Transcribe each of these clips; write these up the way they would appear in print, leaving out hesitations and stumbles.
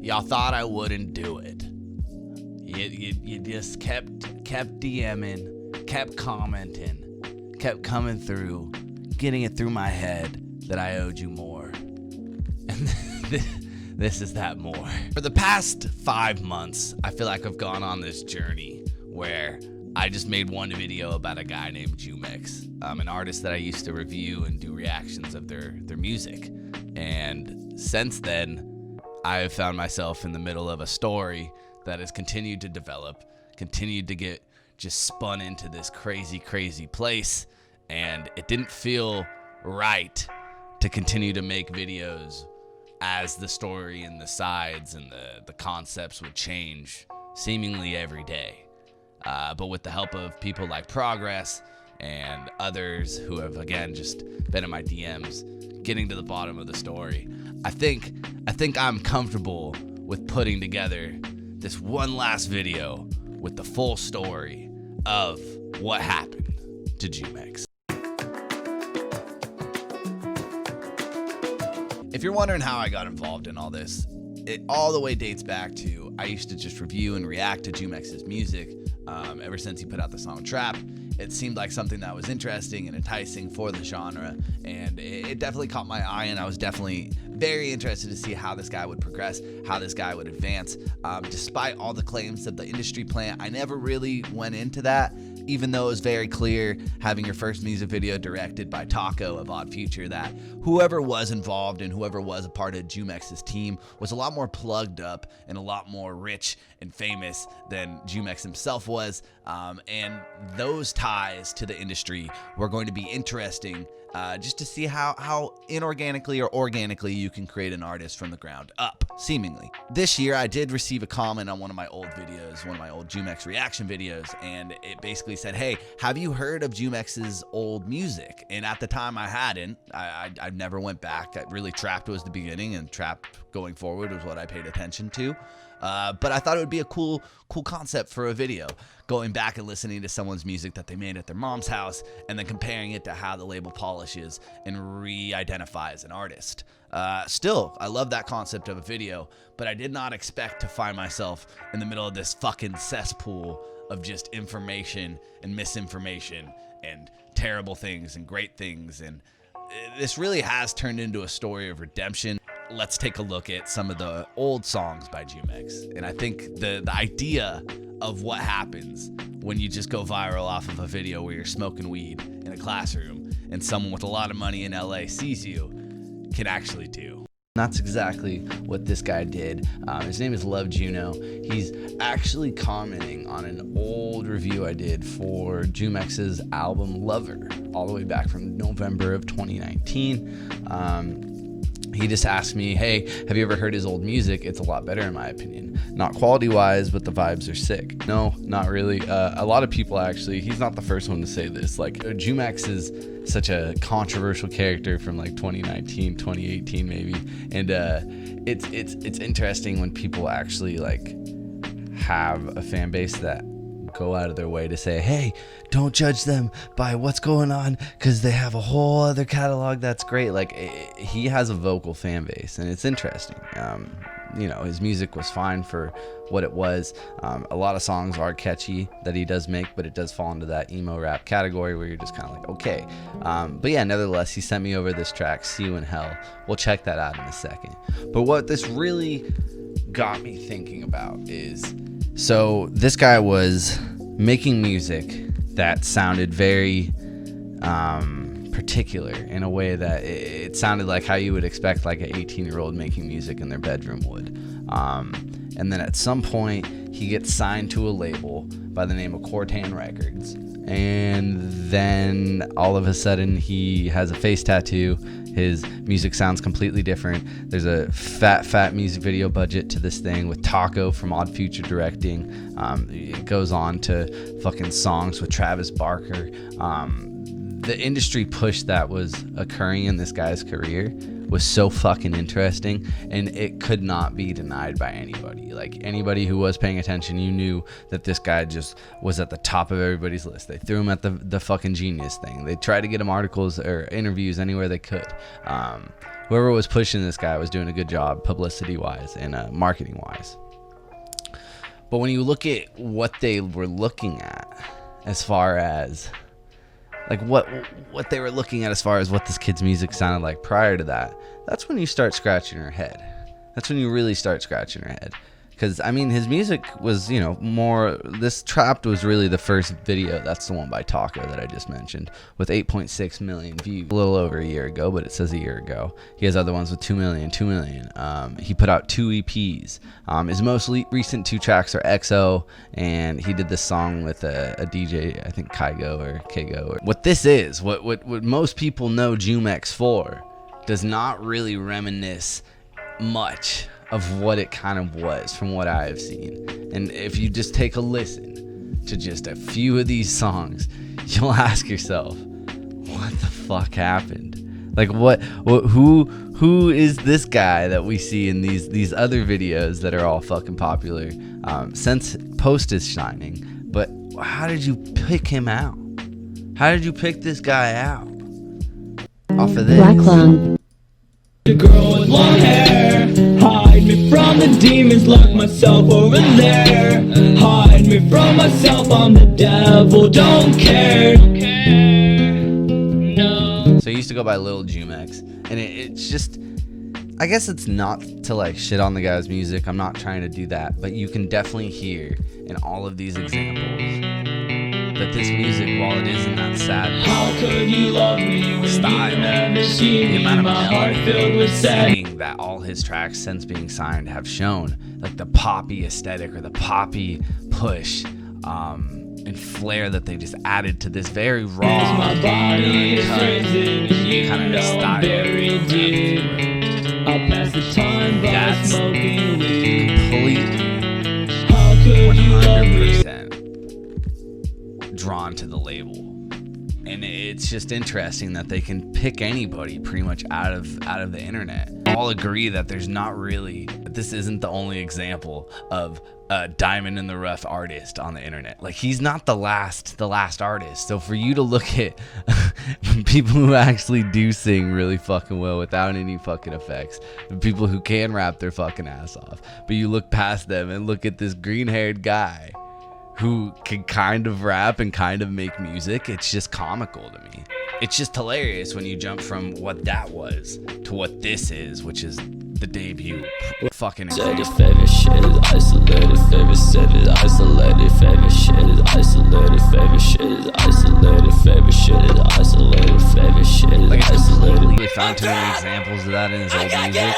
y'all thought I wouldn't do it. You just kept DMing, kept commenting, kept coming through, getting it through my head that I owed you more. And this is that more. For the past 5 months, I feel like I've gone on this journey where I just made one video about a guy named Jumex, an artist that I used to review and do reactions of their music. And since then, I have found myself in the middle of a story that has continued to develop, continued to get just spun into this crazy, crazy place. And it didn't feel right to continue to make videos as the story and the sides and the concepts would change seemingly every day. But with the help of people like Progress and others who have, again, just been in my DMs, getting to the bottom of the story, I think I'm comfortable with putting together this one last video with the full story of what happened to Jumex. If you're wondering how I got involved in all this, it all the way dates back to I used to just review and react to Jumex's music. Ever since he put out the song Trap, it seemed like something that was interesting and enticing for the genre, and it definitely caught my eye, and I was definitely very interested to see how this guy would progress, how this guy would advance. Despite all the claims that the industry plant, I never really went into that, even though it was very clear having your first music video directed by Taco of Odd Future that whoever was involved and whoever was a part of Jumex's team was a lot more plugged up and a lot more rich and famous than Jumex himself was. And those ties to the industry were going to be interesting just to see how inorganically or organically you can create an artist from the ground up, seemingly. This year, I did receive a comment on one of my old videos, one of my old Jumex reaction videos, and it basically said, hey, have you heard of Jumex's old music? And at the time, I hadn't. I never went back. Really, Trapped was the beginning, and Trapped going forward was what I paid attention to. But I thought it would be a cool concept for a video, going back and listening to someone's music that they made at their mom's house and then comparing it to how the label polishes and re-identifies an artist. Still, I love that concept of a video, but I did not expect to find myself in the middle of this fucking cesspool of just information and misinformation and terrible things and great things. And this really has turned into a story of redemption. Let's take a look at some of the old songs by Jumex. And I think the idea of what happens when you just go viral off of a video where you're smoking weed in a classroom and someone with a lot of money in LA sees you can actually do. That's exactly what this guy did. His name is Love Juno. He's actually commenting on an old review I did for Jumex's album Lover, all the way back from November of 2019. He just asked me, hey, have you ever heard his old music? It's a lot better in my opinion. Not quality-wise, but the vibes are sick. No, not really. A lot of people actually, he's not the first one to say this. Like, Jumex is such a controversial character from like 2019, 2018 maybe. And it's interesting when people actually like have a fan base that go out of their way to say, hey, don't judge them by what's going on because they have a whole other catalog that's great. Like, he has a vocal fan base, and it's interesting. You know, his music was fine for what it was. A lot of songs are catchy that he does make, but it does fall into that emo rap category where you're just kind of like, okay. But yeah, nevertheless, he sent me over this track, See You in Hell. We'll check that out in a second. But what this really got me thinking about is, so this guy was making music that sounded very particular in a way that it sounded like how you would expect like an 18-year-old making music in their bedroom would. And then at some point, he gets signed to a label by the name of Cortan Records. And then all of a sudden, he has a face tattoo. His music sounds completely different. There's a fat music video budget to this thing with Taco from Odd Future directing. It goes on to fucking songs with Travis Barker. The industry push that was occurring in this guy's career was so fucking interesting, and it could not be denied by anybody. Like, anybody who was paying attention, you knew that this guy just was at the top of everybody's list. They threw him at the fucking Genius thing. They tried to get him articles or interviews anywhere they could. Whoever was pushing this guy was doing a good job publicity-wise and marketing-wise. But when you look at what they were looking at as far as like what they were looking at as far as what this kid's music sounded like prior to that, that's when you start scratching your head. That's when you really start scratching your head. Because, I mean, his music was, you know, more... This Trapped was really the first video. That's the one by Taco that I just mentioned, with 8.6 million views. A little over a year ago, but it says a year ago. He has other ones with 2 million. He put out 2 EPs. His most recent 2 tracks are XO, and he did this song with a DJ, I think Kygo or Kago. What this is, what most people know Jumex for, does not really reminisce much of what it kind of was from what I have seen. And if you just take a listen to just a few of these songs, you'll ask yourself, what the fuck happened? Like, who is this guy that we see in these other videos that are all fucking popular since Post is shining? But how did you pick him out? How did you pick this guy out off of this? Black Lung. The girl with long hair, hide me from the demons, lock myself over there. Hide me from myself, I'm the devil, don't care. No. So he used to go by Lil Jumex, and it's just, I guess it's not to like shit on the guy's music. I'm not trying to do that, but you can definitely hear in all of these examples that this music, while it is in that sad How could you love me when style, you never see me, my heart filled with sadness. that all his tracks since being signed have shown, like the poppy aesthetic or the poppy push and flair that they just added to this very raw, My body is freezing and you kind of know I'm very deep. I'll pass the time by That's smoking weed. completely How could you love me? 100% drawn to the label. And it's just interesting that they can pick anybody pretty much out of the internet. All agree that there's not really, this isn't the only example of a diamond in the rough artist on the internet. Like, he's not the last artist. So for you to look at people who actually do sing really fucking well without any fucking effects, people who can rap their fucking ass off, but you look past them and look at this green-haired guy who can kind of rap and kind of make music, it's just comical to me. It's just hilarious when you jump from what that was to what this is, which is the debut. Fucking Said your favorite shit is isolated, favorite shit is isolated, favorite shit is isolated, favorite shit is isolated, favorite shit is isolated, favorite shit is like, isolated. we found too many examples of that in his old music.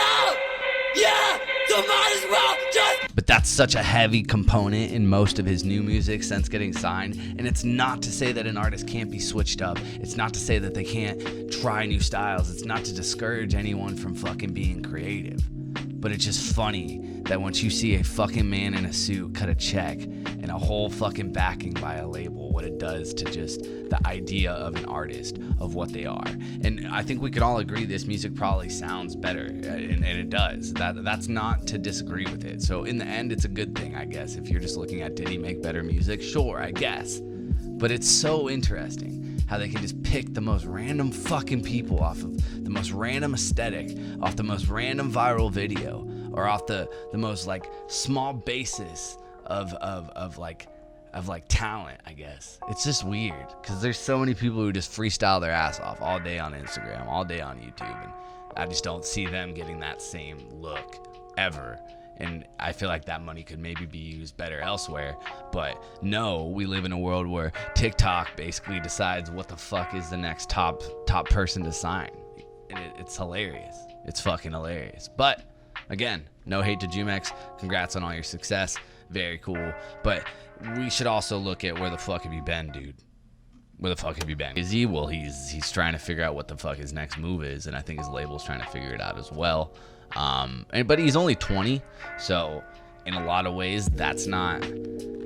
Yeah, so might as well just. But that's such a heavy component in most of his new music since getting signed. And it's not to say that an artist can't be switched up. It's not to say that they can't try new styles. It's not to discourage anyone from fucking being creative. But it's just funny that once you see a fucking man in a suit cut a check and a whole fucking backing by a label, what it does to just the idea of an artist, of what they are. And I think we could all agree this music probably sounds better, and it does. That's not to disagree with it. So in the end, it's a good thing, I guess. If you're just looking at, did he make better music? Sure, I guess. But it's so interesting how they can just pick the most random fucking people off of the most random aesthetic, off the most random viral video, or off the most like small basis of talent, I guess. It's just weird because there's so many people who just freestyle their ass off all day on Instagram, all day on YouTube, and I just don't see them getting that same look ever. And I feel like that money could maybe be used better elsewhere. But no, we live in a world where TikTok basically decides what the fuck is the next top person to sign. And it's hilarious. It's fucking hilarious. But again, no hate to Jumex. Congrats on all your success. Very cool. But we should also look at where the fuck have you been, dude? Where the fuck have you been? Is he? Well, he's trying to figure out what the fuck his next move is, and I think his label's trying to figure it out as well. But he's only 20, so in a lot of ways, that's not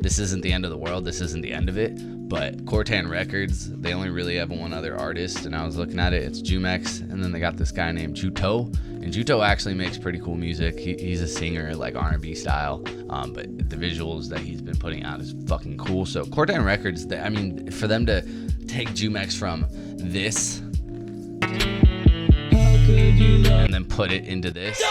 this isn't the end of the world. This isn't the end of it. But Cortan Records, they only really have one other artist, and I was looking at it. It's Jumex, and then they got this guy named Juto, and Juto actually makes pretty cool music. He's a singer, like R&B style, but the visuals that he's been putting out is fucking cool. So Cortan Records, I mean, for them to take Jumex from this and then put it into this,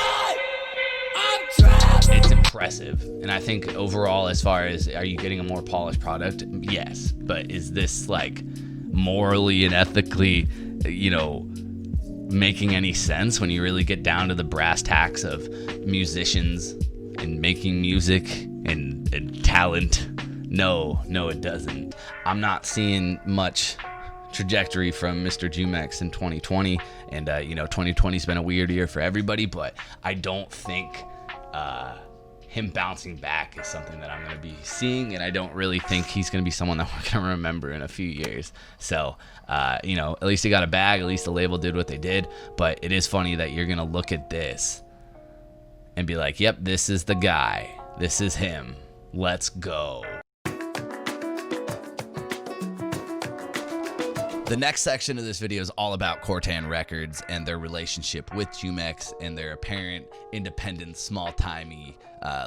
it's impressive. And I think overall, as far as, are you getting a more polished product? Yes. But is this like morally and ethically, you know, making any sense when you really get down to the brass tacks of musicians and making music and talent? No, it doesn't. I'm not seeing much trajectory from Mr. Jumex in 2020, and 2020's been a weird year for everybody, but I don't think him bouncing back is something that I'm going to be seeing, and I don't really think he's going to be someone that we're going to remember in a few years. So at least he got a bag, at least the label did what they did. But it is funny that you're going to look at this and be like, yep, this is the guy, this is him, let's go. The next section of this video is all about Cortan Records and their relationship with Jumex and their apparent independent, small-timey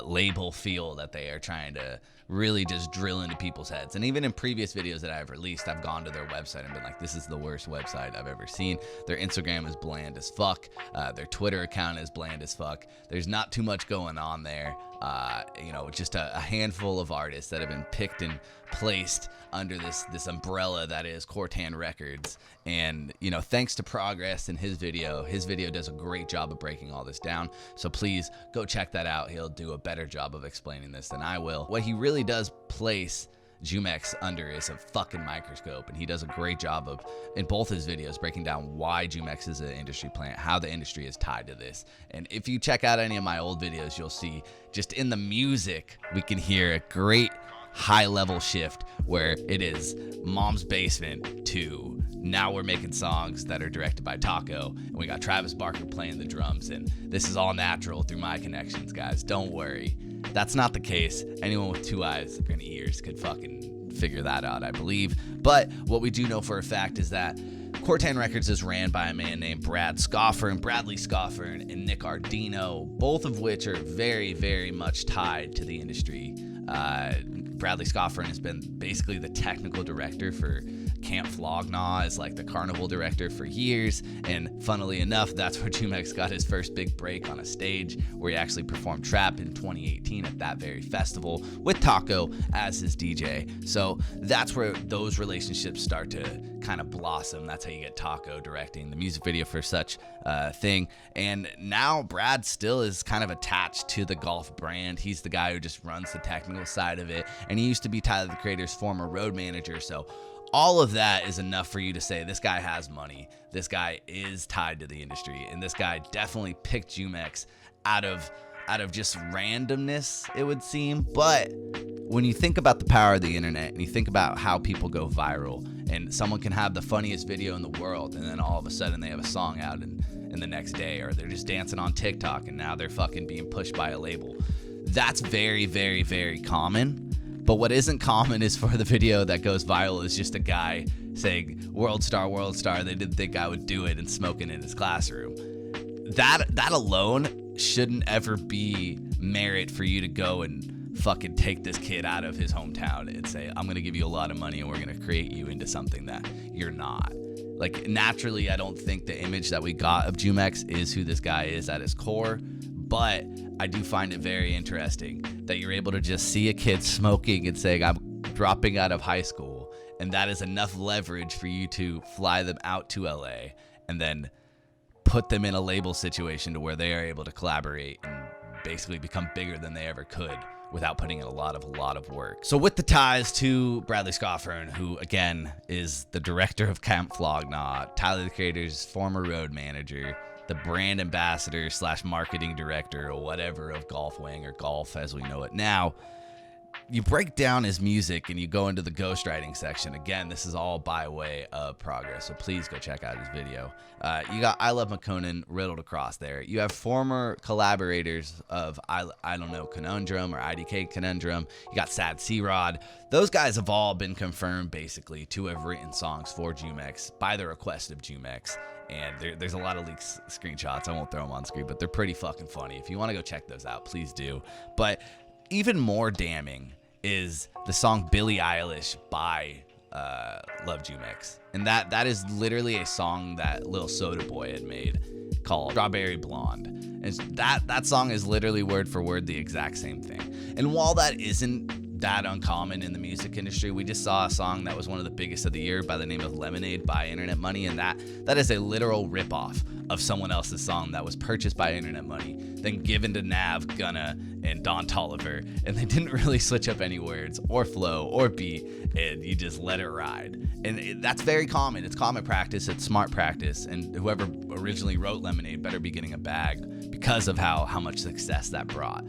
label feel that they are trying to really just drill into people's heads. And even in previous videos that I've released, I've gone to their website and been like, this is the worst website I've ever seen. Their Instagram is bland as fuck. Their Twitter account is bland as fuck. There's not too much going on there. Just a handful of artists that have been picked and placed under this umbrella that is Cortan Records. And thanks to Progress in his video does a great job of breaking all this down, so please go check that out. He'll do a better job of explaining this than I will. What he really does place Jumex under is a fucking microscope, and he does a great job of, in both his videos, breaking down why Jumex is an industry plant, how the industry is tied to this. And if you check out any of my old videos, you'll see just in the music we can hear a great high level shift where it is mom's basement to now we're making songs that are directed by Taco, and we got Travis Barker playing the drums, and this is all natural through my connections, guys. Don't worry. That's not the case. Anyone with two eyes and ears could fucking figure that out, I believe. But what we do know for a fact is that Cortan Records is ran by a man named Bradley Scoffer and Nick Ardino, both of which are very, very much tied to the industry. Bradley Scoffer has been basically the technical director for Camp Flog Gnaw, as like the carnival director for years, and funnily enough, that's where Jumex got his first big break on a stage, where he actually performed Trap in 2018 at that very festival with Taco as his DJ. So that's where those relationships start to kind of blossom. That's how you get Taco directing the music video for such thing. And now Brad still is kind of attached to the golf brand. He's the guy who just runs the technical side of it, and he used to be Tyler the Creator's former road manager. So all of that is enough for you to say this guy has money, this guy is tied to the industry, and this guy definitely picked Jumex out of just randomness, it would seem. But when you think about the power of the internet and you think about how people go viral, and someone can have the funniest video in the world and then all of a sudden they have a song out in the next day, or they're just dancing on TikTok and now they're fucking being pushed by a label. That's very, very, very common. But what isn't common is for the video that goes viral is just a guy saying, world star, they didn't think I would do it, and smoking in his classroom. That alone shouldn't ever be merit for you to go and fucking take this kid out of his hometown and say, I'm going to give you a lot of money and we're going to create you into something that you're not. Like, naturally, I don't think the image that we got of Jumex is who this guy is at his core. But I do find it very interesting that you're able to just see a kid smoking and saying, I'm dropping out of high school. And that is enough leverage for you to fly them out to LA and then put them in a label situation to where they are able to collaborate and basically become bigger than they ever could without putting in a lot of work. So with the ties to Bradley Scoffer, who again is the director of Camp Flog Gnaw, Tyler the Creator's former road manager, the brand ambassador / marketing director or whatever of Golf Wing, or Golf as we know it now, you break down his music and you go into the ghostwriting section. Again, this is all by way of progress, so please go check out his video. You got I Love McConan riddled across there. You have former collaborators of I Don't Know Conundrum or IDK Conundrum. You got Sad C-Rod. Those guys have all been confirmed basically to have written songs for Jumex by the request of Jumex. And there's a lot of leaked screenshots. I won't throw them on screen, but they're pretty fucking funny. If you want to go check those out, please do. But even more damning is the song Billie Eilish by Love Jumex. And that is literally a song that Lil Soda Boy had made called Strawberry Blonde. And that song is literally word for word the exact same thing. And while that isn't that uncommon in the music industry, we just saw a song that was one of the biggest of the year by the name of Lemonade by Internet Money, and that is a literal ripoff of someone else's song that was purchased by Internet Money, then given to Nav, Gunna, and Don Toliver, and they didn't really switch up any words or flow or beat, and you just let it ride. And that's very common. It's common practice. It's smart practice, and whoever originally wrote Lemonade better be getting a bag because of how much success that brought.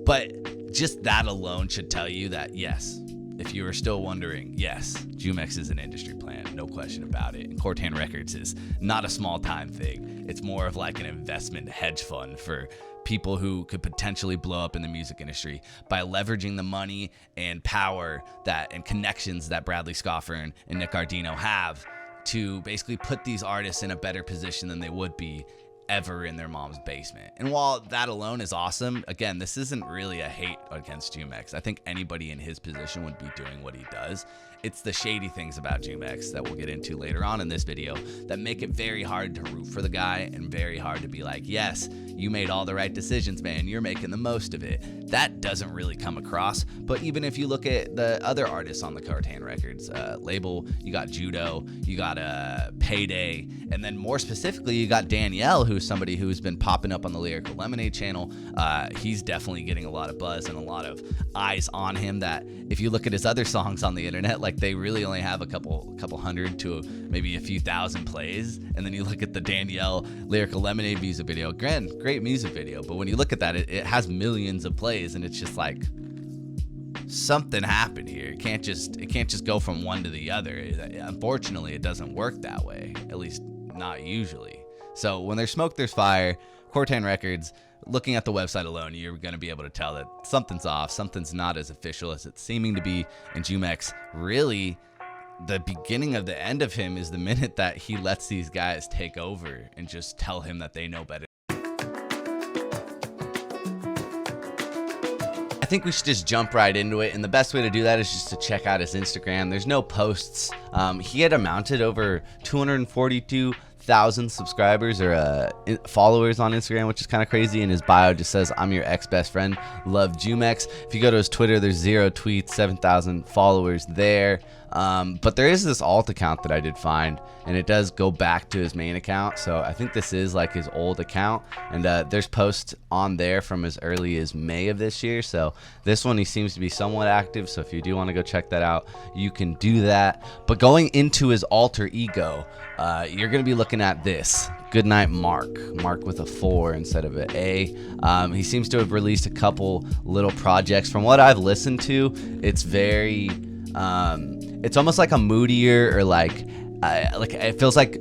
But just that alone should tell you that, yes, if you are still wondering, yes, Jumex is an industry plan, no question about it. And Cortan Records is not a small time thing. It's more of like an investment hedge fund for people who could potentially blow up in the music industry by leveraging the money and power and connections that Bradley Scoffer and Nick Ardino have to basically put these artists in a better position than they would be ever in their mom's basement. And while that alone is awesome, again, this isn't really a hate against Jumex. I think anybody in his position would be doing what he does. It's the shady things about Jumex that we'll get into later on in this video that make it very hard to root for the guy and very hard to be like, yes, you made all the right decisions, man. You're making the most of it. That doesn't really come across. But even if you look at the other artists on the Cortan Records label, you got Judo, you got Payday, and then more specifically, you got Danielle, who's somebody who's been popping up on the Lyrical Lemonade channel. He's definitely getting a lot of buzz and a lot of eyes on him that if you look at his other songs on the internet, like they really only have a couple hundred to maybe a few thousand plays. And then you look at the Danielle Lyrical Lemonade music video, great music video, but when you look at that, it has millions of plays, and it's just like something happened here. It can't just go from one to the other. Unfortunately, it doesn't work that way, at least not usually. So when there's smoke, there's fire. Cortan Records, looking at the website alone, you're going to be able to tell that something's off, something's not as official as it's seeming to be. And Jumex, really, the beginning of the end of him is the minute that he lets these guys take over and just tell him that they know better. I think we should just jump right into it, and the best way to do that is just to check out his Instagram. There's no posts. He had amounted over 242,000 subscribers or followers on Instagram, which is kind of crazy. In his bio just says, I'm your ex-best friend, love Jumex. If you go to his Twitter, there's 0 tweets, 7,000 followers there. But there is this alt account that I did find, and it does go back to his main account. So I think this is like his old account, and there's posts on there from as early as May of this year. So this one, he seems to be somewhat active. So if you do want to go check that out, you can do that. But going into his alter ego, you're going to be looking at this. Goodnight Mark with a 4 instead of an A. He seems to have released a couple little projects. From what I've listened to, it's very it's almost like a moodier, or like it feels like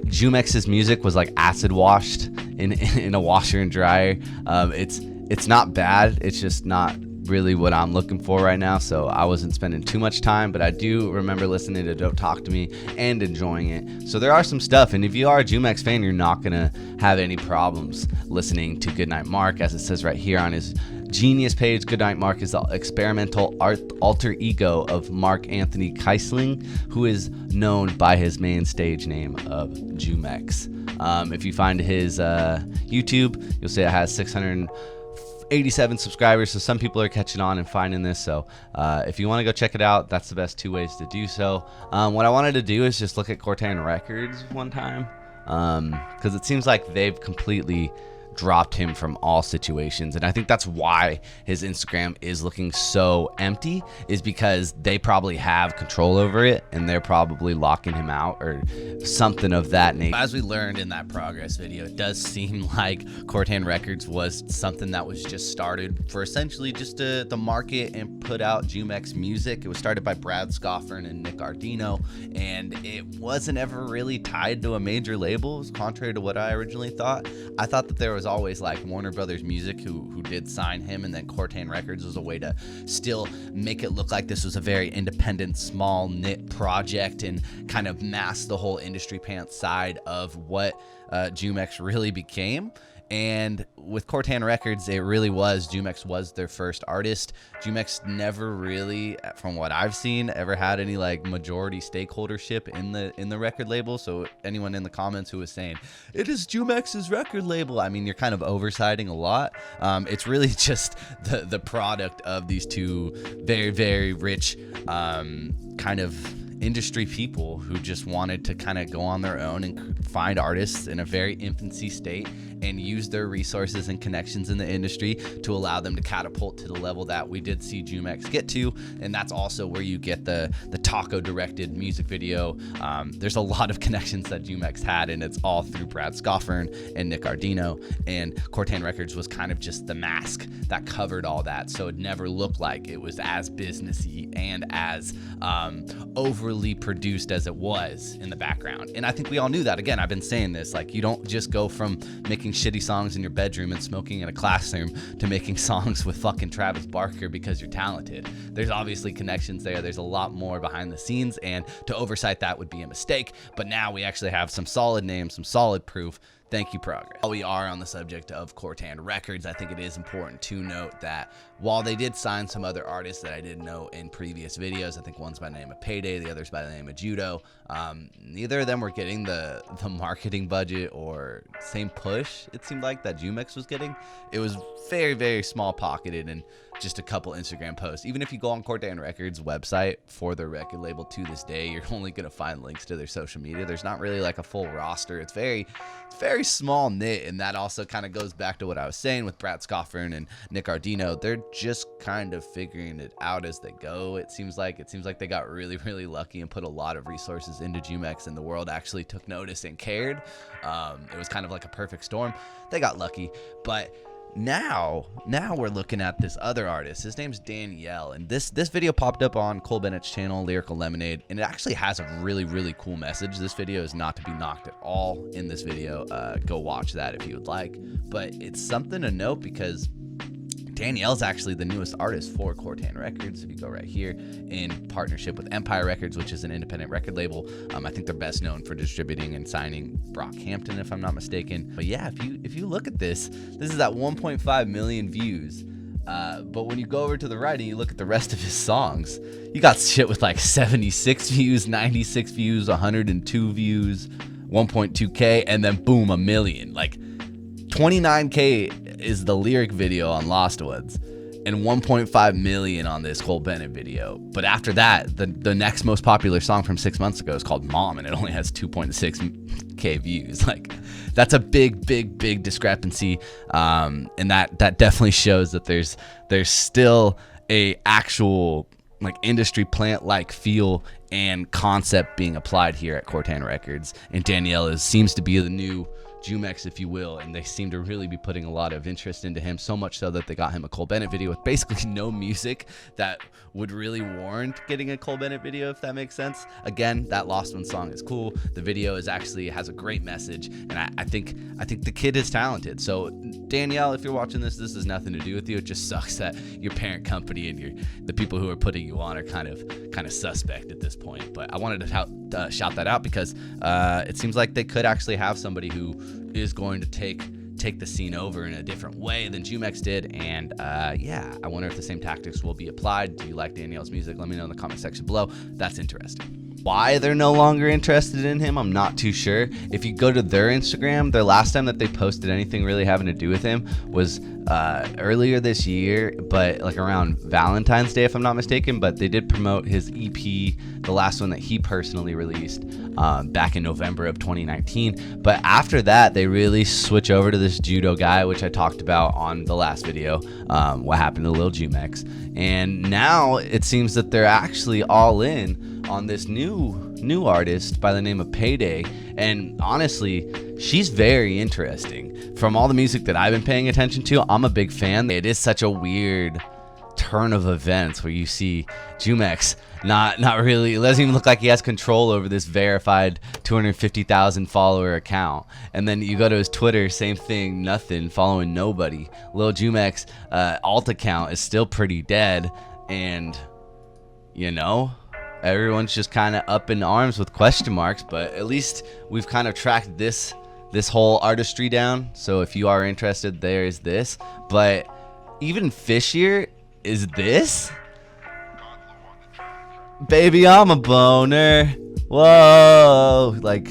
Jumex's music was like acid washed in a washer and dryer. It's not bad, it's just not really what I'm looking for right now, so I wasn't spending too much time, but I do remember listening to Don't Talk to Me and enjoying it. So there are some stuff, and if you are a Jumex fan, you're not gonna have any problems listening to Goodnight Mark. As it says right here on his Genius page, Goodnight Mark is the experimental alter ego of Mark Anthony Keisling, who is known by his main stage name of Jumex. If you find his YouTube, you'll see it has 687 subscribers, so some people are catching on and finding this. So if you want to go check it out, that's the best 2 ways to do so. What I wanted to do is just look at Cortan Records one time, because it seems like they've completely dropped him from all situations. And I think that's why his Instagram is looking so empty, is because they probably have control over it and they're probably locking him out or something of that nature. As we learned in that progress video, it does seem like Cortan Records was something that was just started for essentially just to market and put out Jumex music. It was started by Brad Scoffern and Nick Ardino, and it wasn't ever really tied to a major label, contrary to what I originally thought. I thought that there was always like Warner Brothers Music who did sign him, and then Cortan Records was a way to still make it look like this was a very independent, small knit project and kind of mask the whole industry pants side of what Jumex really became. And with Cortan Records, it really was, Jumex was their first artist. Jumex never really, from what I've seen, ever had any like majority stakeholdership in the record label. So anyone in the comments who was saying, it is Jumex's record label, I mean, you're kind of oversighting a lot. It's really just the product of these two very, very rich kind of industry people who just wanted to kind of go on their own and find artists in a very infancy state and use their resources and connections in the industry to allow them to catapult to the level that we did see Jumex get to. And that's also where you get the Taco directed music video. There's a lot of connections that Jumex had, and it's all through Brad Scoffern and Nick Ardino, and Cortan Records was kind of just the mask that covered all that, so it never looked like it was as businessy and as overly produced as it was in the background. And I think we all knew that. Again, I've been saying this, like, you don't just go from making shitty songs in your bedroom and smoking in a classroom to making songs with fucking Travis Barker because you're talented. There's obviously connections there. There's a lot more behind the scenes, and to oversight that would be a mistake. But now we actually have some solid names, some solid proof. Thank you, progress. While we are on the subject of Cortan Records, I think it is important to note that while they did sign some other artists that I didn't know in previous videos, I think one's by the name of Payday, the other's by the name of Judo, neither of them were getting the marketing budget or same push, it seemed like, that Jumex was getting. It was very, very small pocketed and just a couple Instagram posts. Even if you go on Cortan Records website for their record label to this day, you're only going to find links to their social media. There's not really like a full roster. It's very small knit, and that also kind of goes back to what I was saying with Brad Scoffern and Nick Ardino. They're just kind of figuring it out as they go. It seems like they got really, really lucky and put a lot of resources into Jumex, and the world actually took notice and cared. It was kind of like a perfect storm. They got lucky, but now we're looking at this other artist. His name's Danielle, and this video popped up on Cole Bennett's channel, Lyrical Lemonade, and it actually has a really, really cool message. This video is not to be knocked at all in this video. Go watch that if you would like, but it's something to note because Danielle's actually the newest artist for Cortan Records. If you go right here, in partnership with Empire Records, which is an independent record label. I think they're best known for distributing and signing Brockhampton, if I'm not mistaken. But yeah, if you look at this is at 1.5 million views. But when you go over to the right and you look at the rest of his songs, you got shit with like 76 views, 96 views, 102 views, 1.2K, and then boom, a million. Like 29K is the lyric video on Lost Ones, and 1.5 million on this Cole Bennett video. But after that, the next most popular song from 6 months ago is called Mom, and it only has 2.6K views. Like, that's a big discrepancy, and that definitely shows that there's still a actual like industry plant like feel and concept being applied here at Cortan Records. And Danielle seems to be the new Jumex, if you will, and they seem to really be putting a lot of interest into him, so much so that they got him a Cole Bennett video with basically no music that would really warrant getting a Cole Bennett video, if that makes sense. Again, that Lost One song is cool. The video has a great message, and I think the kid is talented. So Danielle, if you're watching this has nothing to do with you. It just sucks that your parent company and the people who are putting you on are kind of suspect at this point. But I wanted to shout that out because it seems like they could actually have somebody who is going to take the scene over in a different way than Jumex did. And yeah, I wonder if the same tactics will be applied. Do you like Danielle's music? Let me know in the comment section below. That's interesting. Why they're no longer interested in him, I'm not too sure. If you go to their Instagram, their last time that they posted anything really having to do with him was earlier this year, but like around Valentine's Day, if I'm not mistaken. But they did promote his EP, the last one that he personally released back in November of 2019. But after that, they really switch over to this judo guy, which I talked about on the last video, what happened to Lil Jumex. And now it seems that they're actually all in on this new artist by the name of Payday. And honestly, she's very interesting. From all the music that I've been paying attention to, I'm a big fan. It is such a weird turn of events where you see Jumex not really, it doesn't even look like he has control over this verified 250,000 follower account. And then you go to his Twitter, same thing, nothing, following nobody. Lil Jumex alt account is still pretty dead, and you know, everyone's just kind of up in arms with question marks. But at least we've kind of tracked this whole artistry down. So if you are interested, there's this. But even fishier is this. Baby, I'm a boner. Whoa. Like,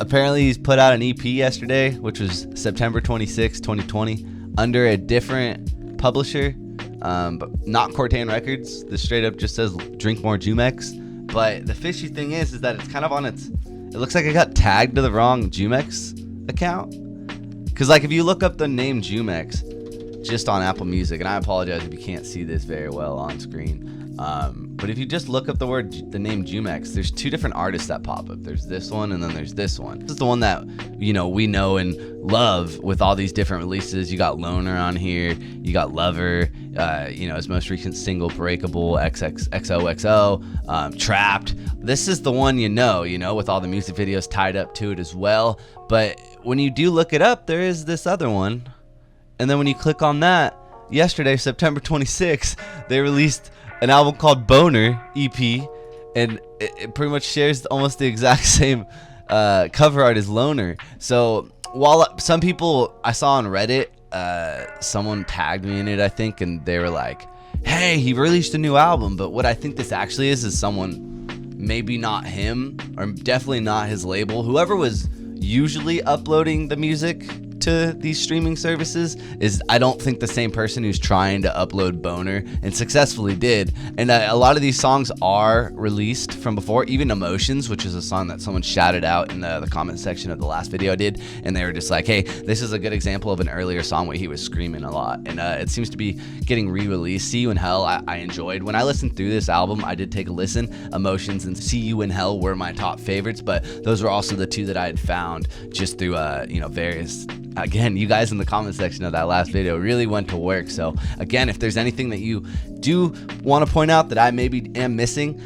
apparently he's put out an EP yesterday, which was September 26, 2020, under a different publisher, but not Cortan Records. This straight up just says Drink More Jumex. But the fishy thing is that it's kind of on its, it looks like it got tagged to the wrong Jumex account. Because like if you look up the name Jumex just on Apple Music, and I apologize if you can't see this very well on screen, but if you just look up the name Jumex, there's two different artists that pop up. There's this one, and then there's this one. This is the one that, you know, we know and love with all these different releases. You got Loner on here, you got Lover, you know, his most recent single Breakable, XOXO, Trapped. This is the one, you know, with all the music videos tied up to it as well. But when you do look it up, there is this other one. And then when you click on that, yesterday, September 26th, they released an album called Boner EP, and it pretty much shares almost the exact same cover art as Loner. So while some people I saw on Reddit, someone tagged me in it, I think, and they were like, hey, he released a new album. But what I think this actually is someone, maybe not him, or definitely not his label, whoever was usually uploading the music to these streaming services, is I don't think the same person who's trying to upload Boner and successfully did. And a lot of these songs are released from before, even Emotions, which is a song that someone shouted out in the comment section of the last video I did, and they were just like, hey, this is a good example of an earlier song where he was screaming a lot. And it seems to be getting re-released. See You in Hell I enjoyed. When I listened through this album, I did take a listen. Emotions and See You in Hell were my top favorites, but those were also the two that I had found just through various, again, you guys in the comment section of that last video really went to work. So again, if there's anything that you do want to point out that I maybe am missing,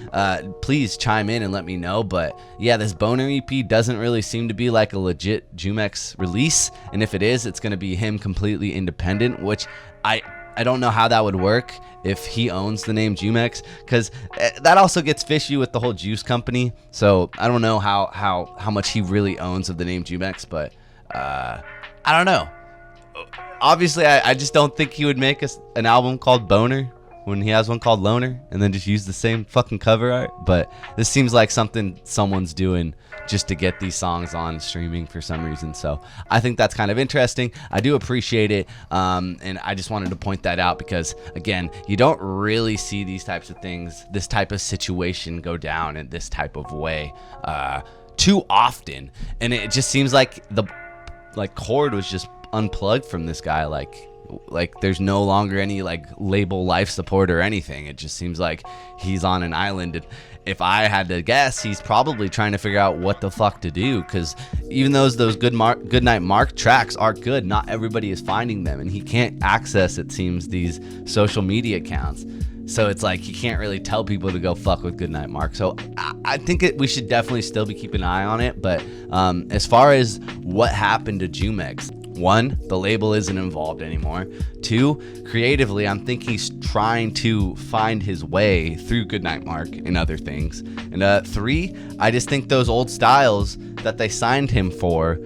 please chime in and let me know. But yeah, this Boner EP doesn't really seem to be like a legit Jumex release, and if it is, it's going to be him completely independent, which I don't know how that would work if he owns the name Jumex, because that also gets fishy with the whole juice company. So I don't know how much he really owns of the name Jumex, but I don't know. Obviously, I just don't think he would make an album called Boner when he has one called Loner and then just use the same fucking cover art. But this seems like something someone's doing just to get these songs on streaming for some reason. So I think that's kind of interesting. I do appreciate it. And I just wanted to point that out because, again, you don't really see these types of things, this type of situation go down in this type of way too often. And it just seems like the cord was just unplugged from this guy. Like there's no longer any like label life support or anything. It just seems like he's on an island. And if I had to guess, he's probably trying to figure out what the fuck to do, because even those Goodnight Mark tracks are good, not everybody is finding them, and he can't access, it seems, these social media accounts. So it's like he can't really tell people to go fuck with Goodnight Mark. So I think we should definitely still be keeping an eye on it. But as far as what happened to Jumex, 1, the label isn't involved anymore. 2, creatively, I'm thinking he's trying to find his way through Goodnight Mark and other things. And 3, I just think those old styles that they signed him for,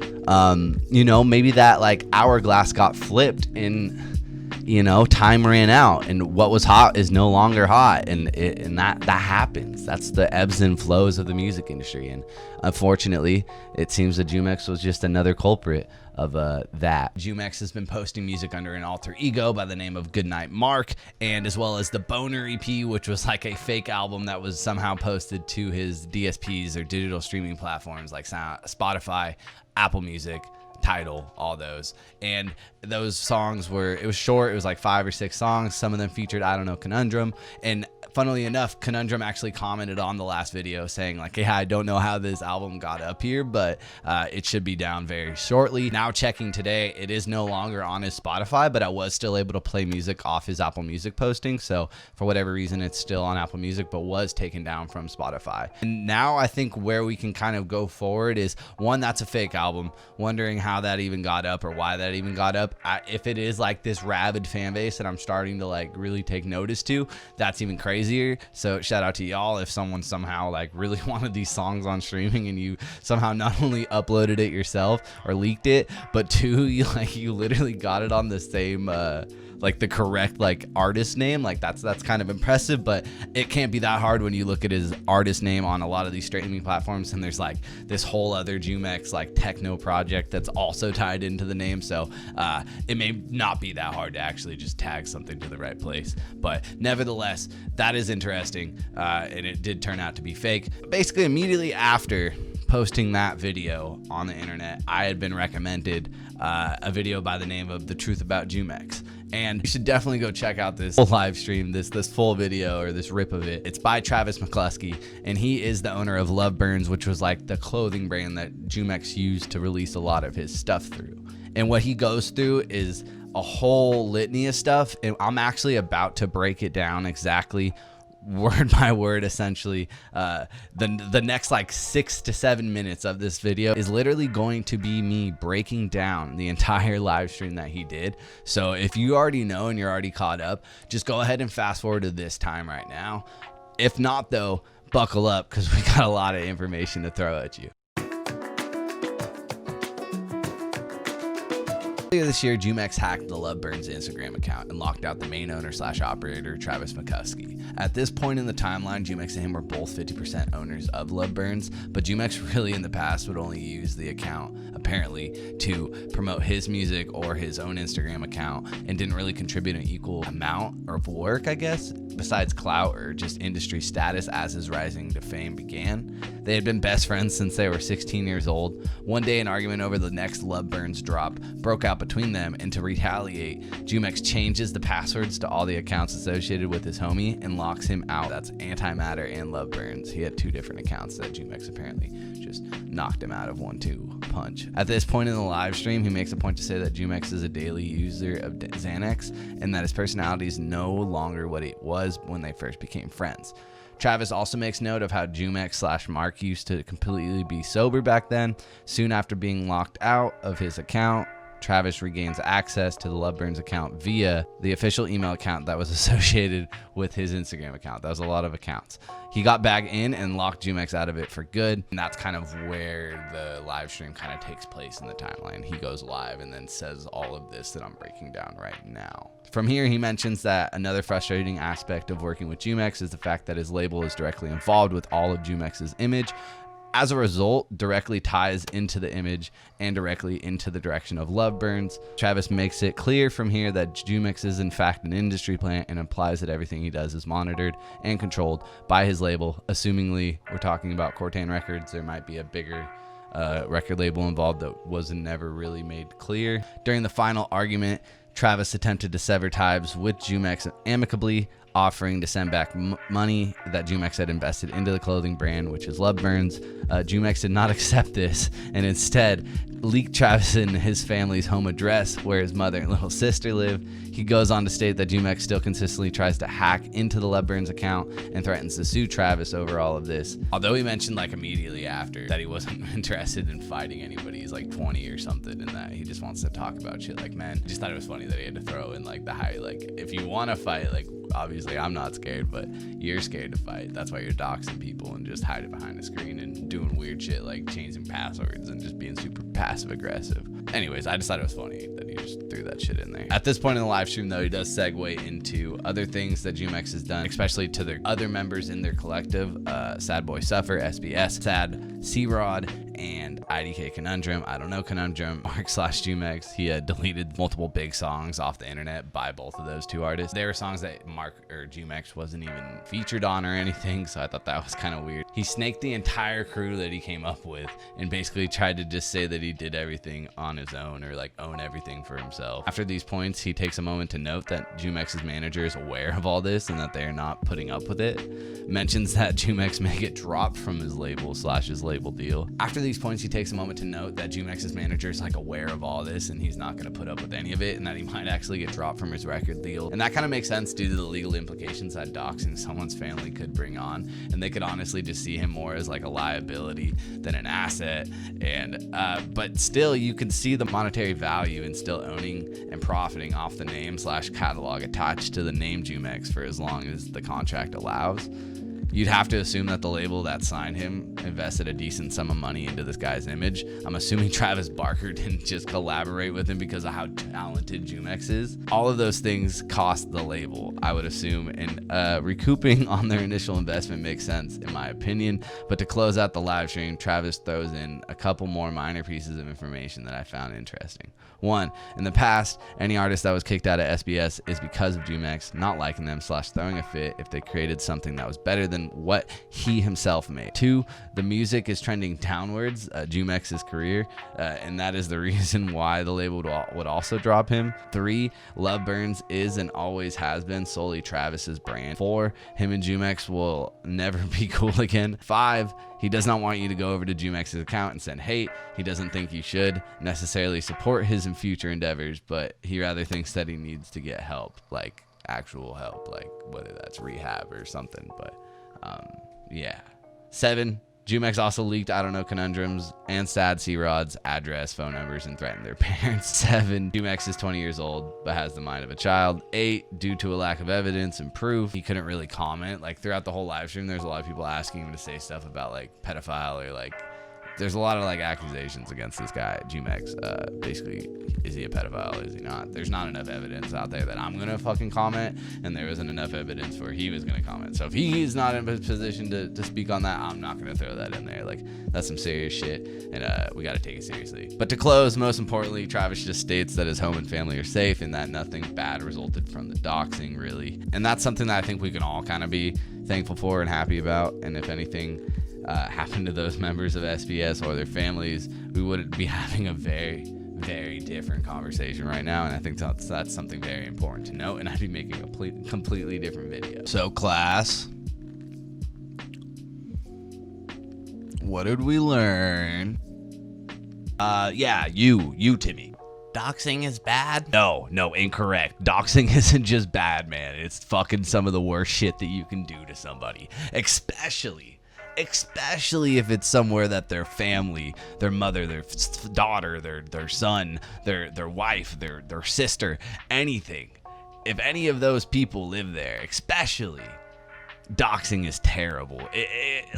maybe that like hourglass got flipped, and you know, time ran out, and what was hot is no longer hot, and that happens. That's the ebbs and flows of the music industry, and unfortunately, it seems that Jumex was just another culprit of that. Jumex has been posting music under an alter ego by the name of Goodnight Mark, and as well as the Boner EP, which was like a fake album that was somehow posted to his DSPs or digital streaming platforms like Spotify, Apple Music, Tidal, all those. And those songs it was short. It was like 5 or 6 songs. Some of them featured, I don't know, Conundrum. And funnily enough, Conundrum actually commented on the last video saying like, yeah, I don't know how this album got up here, but it should be down very shortly. Now checking today, it is no longer on his Spotify, but I was still able to play music off his Apple Music posting. So for whatever reason, it's still on Apple Music, but was taken down from Spotify. And now I think where we can kind of go forward is, one, that's a fake album. Wondering how that even got up or why that even got up. If it is like this rabid fan base that I'm starting to like really take notice to, that's even crazier. So shout out to y'all if someone somehow like really wanted these songs on streaming and you somehow not only uploaded it yourself or leaked it, but two, you literally got it on the same like the correct like artist name. Like that's kind of impressive, but it can't be that hard when you look at his artist name on a lot of these streaming platforms, and there's like this whole other Jumex like techno project that's also tied into the name. So it may not be that hard to actually just tag something to the right place, but nevertheless, that is interesting, and it did turn out to be fake. Basically immediately after posting that video on the internet, I had been recommended a video by the name of The Truth About Jumex. And you should definitely go check out this full live stream, this full video or this rip of it. It's by Travis McCluskey, and he is the owner of Love Burns, which was like the clothing brand that Jumex used to release a lot of his stuff through. And what he goes through is a whole litany of stuff, and I'm actually about to break it down exactly word by word. Essentially the next like 6 to 7 minutes of this video is literally going to be me breaking down the entire live stream that he did. So if you already know and you're already caught up, just go ahead and fast forward to this time right now. If not though, buckle up, because we got a lot of information to throw at you. Earlier this year, Jumex hacked the Love Burns Instagram account and locked out the main owner/operator, Travis McCluskey. At this point in the timeline, Jumex and him were both 50% owners of Love Burns, but Jumex really in the past would only use the account, apparently, to promote his music or his own Instagram account, and didn't really contribute an equal amount of work, I guess, besides clout or just industry status as his rising to fame began. They had been best friends since they were 16 years old. One day, an argument over the next Love Burns drop broke out between them, and to retaliate, Jumex changes the passwords to all the accounts associated with his homie and locks him out. That's Antimatter and Love Burns. He had 2 different accounts that Jumex apparently just knocked him out of 1-2 punch. At this point in the live stream, he makes a point to say that Jumex is a daily user of Xanax and that his personality is no longer what it was when they first became friends. Travis also makes note of how Jumex/Mark used to completely be sober back then. Soon after being locked out of his account, Travis regains access to the Love Burns account via the official email account that was associated with his Instagram account. That was a lot of accounts. He got back in and locked Jumex out of it for good. And that's kind of where the live stream kind of takes place in the timeline. He goes live and then says all of this that I'm breaking down right now. From here, he mentions that another frustrating aspect of working with Jumex is the fact that his label is directly involved with all of Jumex's image. As a result, directly ties into the image and directly into the direction of Love Burns. Travis makes it clear from here that Jumex is in fact an industry plant and implies that everything he does is monitored and controlled by his label. Assumingly, we're talking about Cortan Records. There might be a bigger record label involved that was never really made clear. During the final argument, Travis attempted to sever ties with Jumex amicably, offering to send back money that Jumex had invested into the clothing brand, which is Love Burns. Jumex did not accept this and instead leaked Travis and his family's home address where his mother and little sister live. He goes on to state that Jumex still consistently tries to hack into the Love Burns account and threatens to sue Travis over all of this. Although he mentioned like immediately after that he wasn't interested in fighting anybody. He's like 20 or something, and that he just wants to talk about shit. Like, man, I just thought it was funny that he had to throw in like the high, like, if you want to fight, like, obviously I'm not scared, but you're scared to fight. That's why you're doxing people and just hiding behind a screen and doing weird shit like changing passwords and just being super passive aggressive. Anyways, I decided it was funny that he just threw that shit in there. At this point in the live stream, though, he does segue into other things that Jumex has done, especially to their other members in their collective, Sad Boy Suffer, SBS, Sad, C-Rod, and IDK Conundrum. I don't know Conundrum, Mark/Jumex. He had deleted multiple big songs off the internet by both of those two artists. There were songs that Mark or Jumex wasn't even featured on or anything, so I thought that was kind of weird. He snaked the entire crew that he came up with and basically tried to just say that he did everything on his own, or like own everything for himself. After these points, he takes a moment to note that Jumex's manager is aware of all this and that they are not putting up with it. Mentions that Jumex may get dropped from his label/his label deal. After these points, he takes a moment to note that Jumex's manager is like aware of all this and he's not going to put up with any of it, and that he might actually get dropped from his record deal. And that kind of makes sense due to the legal implications that doxing someone's family could bring on, and they could honestly just see him more as like a liability than an asset. And but still, you can see the monetary value in still owning and profiting off the name/catalog attached to the name Jumex for as long as the contract allows. You'd have to assume that the label that signed him invested a decent sum of money into this guy's image. I'm assuming Travis Barker didn't just collaborate with him because of how talented Jumex is. All of those things cost the label, I would assume, and recouping on their initial investment makes sense in my opinion. But to close out the live stream, Travis throws in a couple more minor pieces of information that I found interesting. One, in the past, any artist that was kicked out of SBS is because of Jumex not liking them/throwing a fit if they created something that was better than what he himself made. Two, the music is trending downwards, Jumex's career, and that is the reason why the label would also drop him. Three, Love Burns is and always has been solely Travis's brand. Four, him and Jumex will never be cool again. Five, he does not want you to go over to Jumex's account and send hate. He doesn't think you should necessarily support his future endeavors, but he rather thinks that he needs to get help, like actual help, like whether that's rehab or something. But yeah. 7, Jumex also leaked I don't know Conundrum's and Sad C-Rod's address, phone numbers, and threatened their parents. 7, Jumex is 20 years old but has the mind of a child. 8, due to a lack of evidence and proof, he couldn't really comment. Like throughout the whole live stream, there's a lot of people asking him to say stuff about like pedophile, or like there's a lot of like accusations against this guy, Jumex. Basically, is he a pedophile? Is he not? There's not enough evidence out there that I'm gonna fucking comment, and there isn't enough evidence for he was gonna comment. So if he's not in a position to speak on that, I'm not gonna throw that in there. Like that's some serious shit, and we gotta take it seriously. But to close, most importantly, Travis just states that his home and family are safe and that nothing bad resulted from the doxing, really. And that's something that I think we can all kind of be thankful for and happy about. And if anything happened to those members of SBS or their families, we wouldn't be having a very, very different conversation right now. And I think that's something very important to note, and I'd be making a completely different video. So class, what did we learn? Yeah, you Timmy. Doxing is bad? No, incorrect. Doxing isn't just bad, man. It's fucking some of the worst shit that you can do to somebody, especially if it's somewhere that their family, their mother, their daughter, their son, their wife, their sister, anything. If any of those people live there, especially, doxing is terrible.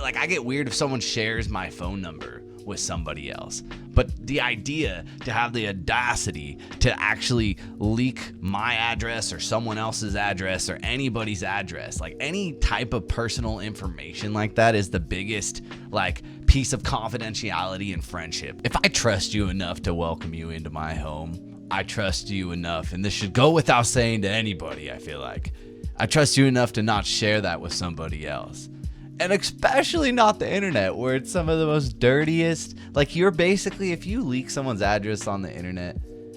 Like, I get weird if someone shares my phone number with somebody else, but the idea to have the audacity to actually leak my address or someone else's address or anybody's address, like any type of personal information like that, is the biggest like piece of confidentiality in friendship. If I trust you enough to welcome you into my home, I trust you enough, and this should go without saying to anybody, I feel like I trust you enough to not share that with somebody else. And especially not the internet, where it's some of the most dirtiest. Like, you're basically, if you leak someone's address on the internet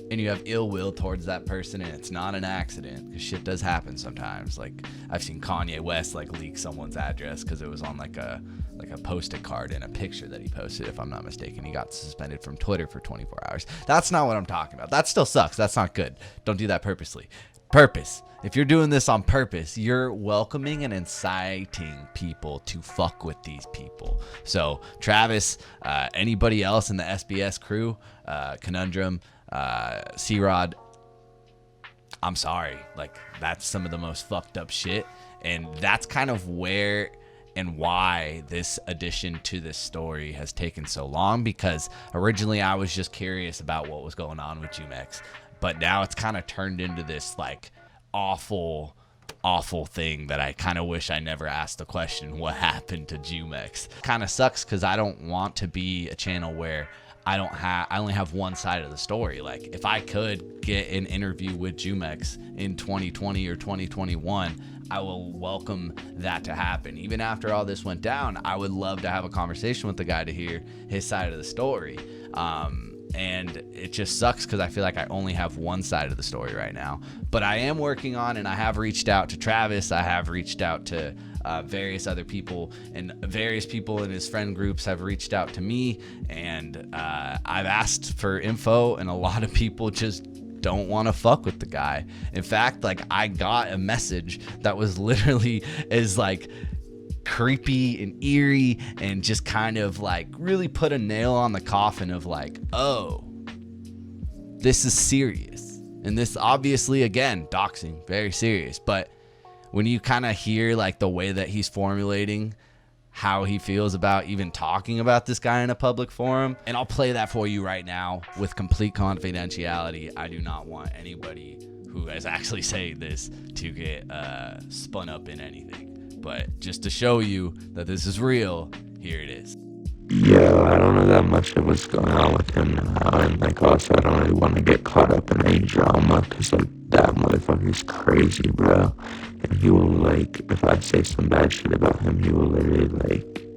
and you have ill will towards that person, and it's not an accident, because shit does happen sometimes. Like, I've seen Kanye West like leak someone's address because it was on like a post-it card in a picture that he posted, if I'm not mistaken. He got suspended from Twitter for 24 hours. That's not what I'm talking about. That still sucks. That's not good. Don't do that purposely. Purpose. If you're doing this on purpose, you're welcoming and inciting people to fuck with these people. So Travis, anybody else in the SBS crew, Conundrum, C-Rod, I'm sorry. Like, that's some of the most fucked up shit. And that's kind of where and why this addition to this story has taken so long, because originally I was just curious about what was going on with Jumex, but now it's kind of turned into this like awful thing that I kind of wish I never asked the question, what happened to Jumex? Kind of sucks because I don't want to be a channel where I only have one side of the story. Like, if I could get an interview with Jumex in 2020 or 2021, I will welcome that to happen. Even after all this went down, I would love to have a conversation with the guy to hear his side of the story. And it just sucks because I feel like I only have one side of the story right now. But I am working on, and I have reached out to Travis. I have reached out to various other people, and various people in his friend groups have reached out to me, and I've asked for info, and a lot of people just don't want to fuck with the guy. In fact, like, I got a message that was literally as like creepy and eerie, and just kind of like really put a nail on the coffin of like, oh, this is serious. And this obviously, again, doxing, very serious. But when you kind of hear like the way that he's formulating how he feels about even talking about this guy in a public forum, and I'll play that for you right now with complete confidentiality. I do not want anybody who is actually saying this to get spun up in anything, but just to show you that this is real, here it is. Yeah, I don't know that much of what's going on with him now, and like also I don't really want to get caught up in any drama, cause like that motherfucker's crazy, bro. And he will like, if I say some bad shit about him, he will literally like,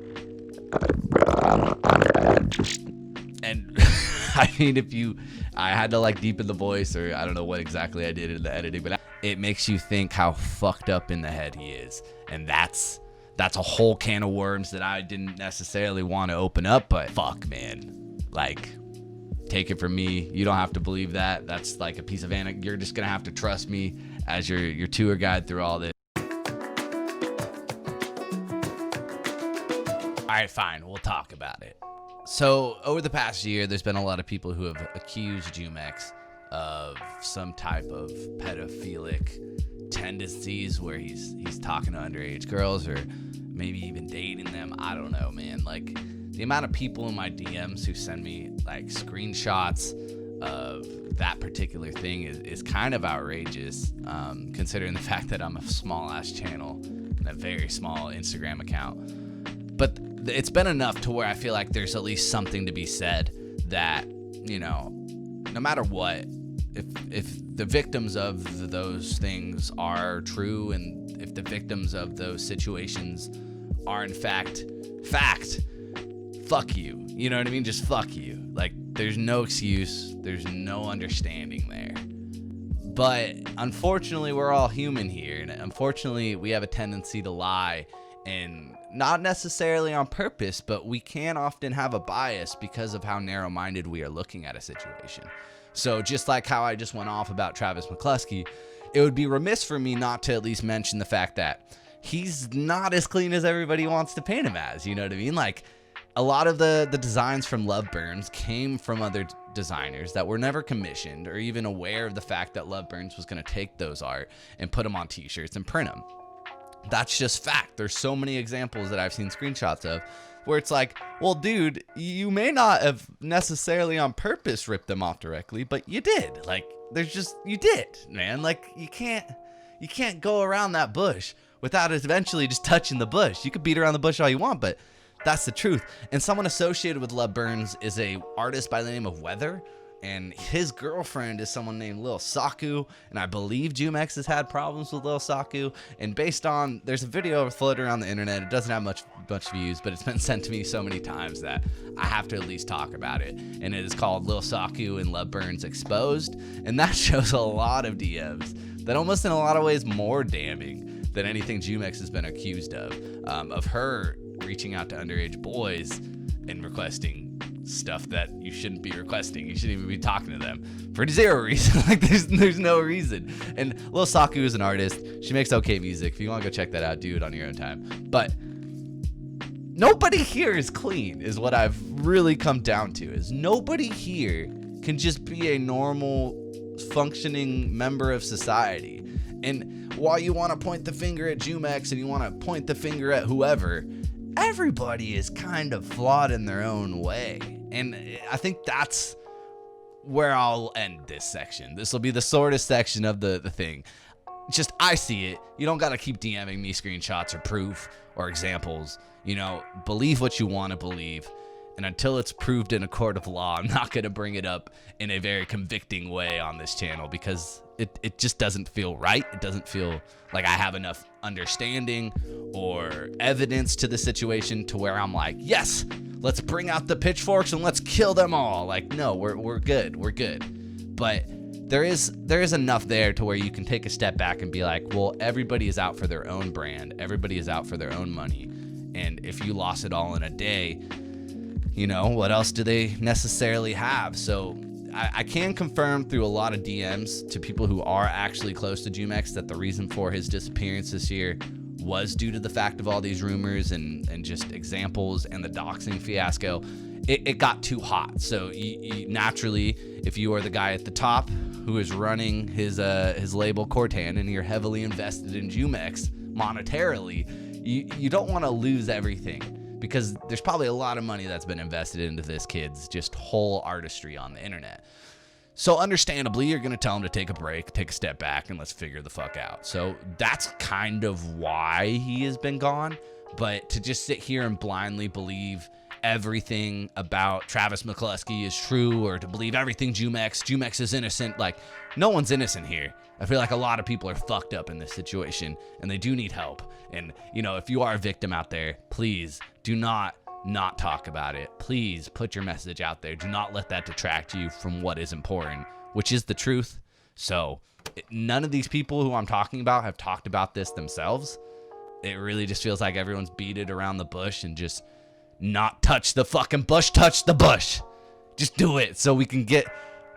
bro, I just. And I mean, I had to like deepen the voice, or I don't know what exactly I did in the editing, but it makes you think how fucked up in the head he is, and that's a whole can of worms that I didn't necessarily want to open up, but fuck, man. Like, take it from me. You don't have to believe that. That's like a piece of anecdote. You're just going to have to trust me as your tour guide through all this. All right, fine. We'll talk about it. So over the past year, there's been a lot of people who have accused Jumex of some type of pedophilic tendencies where he's talking to underage girls, or maybe even dating them. I don't know, man. Like, the amount of people in my DMs who send me like screenshots of that particular thing is kind of outrageous, considering the fact that I'm a small ass channel and a very small Instagram account. But it's been enough to where I feel like there's at least something to be said that, you know, no matter what, if the victims of those things are true, and if the victims of those situations are in fact, fuck you. You know what I mean? Just fuck you. Like, there's no excuse. There's no understanding there. But unfortunately, we're all human here. And unfortunately, we have a tendency to lie, and not necessarily on purpose, but we can often have a bias because of how narrow-minded we are looking at a situation. So just like how I just went off about Travis McCluskey, it would be remiss for me not to at least mention the fact that he's not as clean as everybody wants to paint him as. You know what I mean? Like, a lot of the designs from Love Burns came from other designers that were never commissioned or even aware of the fact that Love Burns was going to take those art and put them on t-shirts and print them. That's just fact. There's so many examples that I've seen screenshots of where it's like, well, dude, you may not have necessarily on purpose ripped them off directly, but you did. Like, you did, man. Like, you can't go around that bush without eventually just touching the bush. You could beat around the bush all you want, but that's the truth. And someone associated with Love Burns is a artist by the name of Weather, and his girlfriend is someone named Lil Saku, and I believe Jumex has had problems with Lil Saku. And based on, there's a video floating around the internet. It doesn't have much views, but it's been sent to me so many times that I have to at least talk about it. And it is called Lil Saku and Love Burns Exposed, and that shows a lot of DMs that almost in a lot of ways more damning than anything Jumex has been accused of her reaching out to underage boys and requesting stuff that you shouldn't be requesting. You shouldn't even be talking to them for zero reason. Like, there's no reason. And Lil Saku is an artist. She makes okay music. If you want to go check that out, do it on your own time. But nobody here is clean, is what I've really come down to. Is nobody here can just be a normal functioning member of society. And while you want to point the finger at Jumex and you want to point the finger at whoever, everybody is kind of flawed in their own way. And I think that's where I'll end this section. This will be the shortest section of the thing. Just, I see it. You don't got to keep DMing me screenshots or proof or examples. You know, believe what you want to believe. And until it's proved in a court of law, I'm not going to bring it up in a very convicting way on this channel, because it just doesn't feel right. It doesn't feel like I have enough understanding or evidence to the situation to where I'm like, yes, let's bring out the pitchforks and let's kill them all. Like, no, we're good. We're good. But there is enough there to where you can take a step back and be like, well, everybody is out for their own brand. Everybody is out for their own money. And if you lost it all in a day, you know, what else do they necessarily have? So I can confirm through a lot of DMs to people who are actually close to Jumex that the reason for his disappearance this year was due to the fact of all these rumors and just examples and the doxing fiasco. It got too hot. So you naturally, if you are the guy at the top who is running his label Cortan and you're heavily invested in Jumex monetarily, you don't want to lose everything, because there's probably a lot of money that's been invested into this kid's just whole artistry on the internet. So understandably, you're going to tell him to take a break, take a step back, and let's figure the fuck out. So that's kind of why he has been gone. But to just sit here and blindly believe everything about Travis McCluskey is true, or to believe everything Jumex is innocent, like, no one's innocent here. I feel like a lot of people are fucked up in this situation, and they do need help. And, you know, if you are a victim out there, please do not talk about it. Please put your message out there. Do not let that detract you from what is important, which is the truth. So none of these people who I'm talking about have talked about this themselves. It really just feels like everyone's beat it around the bush and just not touch the fucking bush, touch the bush. Just do it so we can get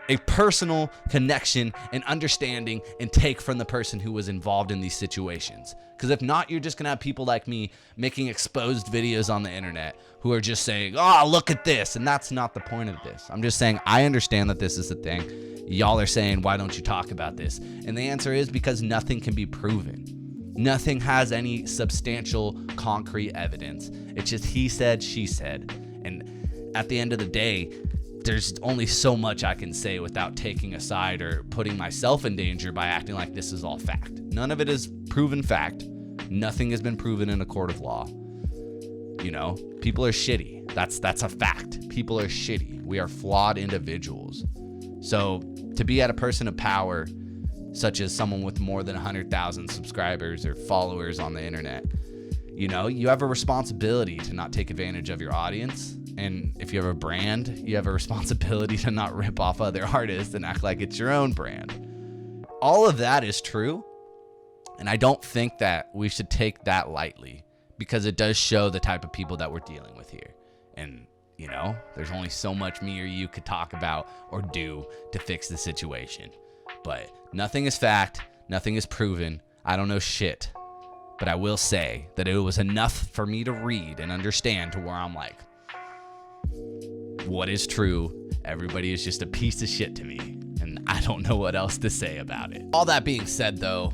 a personal connection and understanding and take from the person who was involved in these situations. Because if not, you're just going to have people like me making exposed videos on the internet who are just saying, oh, look at this. And that's not the point of this. I'm just saying, I understand that this is a thing. Y'all are saying, why don't you talk about this? And the answer is because nothing can be proven. Nothing has any substantial concrete evidence. It's just he said, she said. And at the end of the day, there's only so much I can say without taking a side or putting myself in danger by acting like this is all fact. None of it is proven fact. Nothing has been proven in a court of law. You know, people are shitty. That's a fact. People are shitty. We are flawed individuals. So to be at a person of power, such as someone with more than 100,000 subscribers or followers on the internet, you know, you have a responsibility to not take advantage of your audience. And if you have a brand, you have a responsibility to not rip off other artists and act like it's your own brand. All of that is true. And I don't think that we should take that lightly, because it does show the type of people that we're dealing with here. And, you know, there's only so much me or you could talk about or do to fix the situation. But nothing is fact. Nothing is proven. I don't know shit. But I will say that it was enough for me to read and understand to where I'm like, what is true? Everybody is just a piece of shit to me, and I don't know what else to say about it. All that being said, though,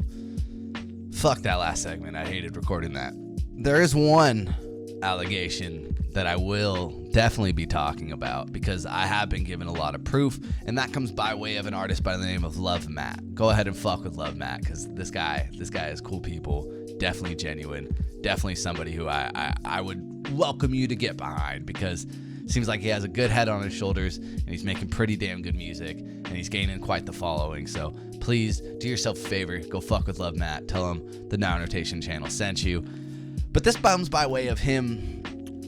fuck that last segment. I hated recording that. There is one allegation that I will definitely be talking about, because I have been given a lot of proof, and that comes by way of an artist by the name of Love Matt. Go ahead and fuck with Love Matt, because this guy is cool people, definitely genuine, definitely somebody who I would welcome you to get behind, because it seems like he has a good head on his shoulders, and he's making pretty damn good music, and he's gaining quite the following. So please do yourself a favor, go fuck with Love Matt, tell him the Now INROTATION channel sent you. But this comes by way of him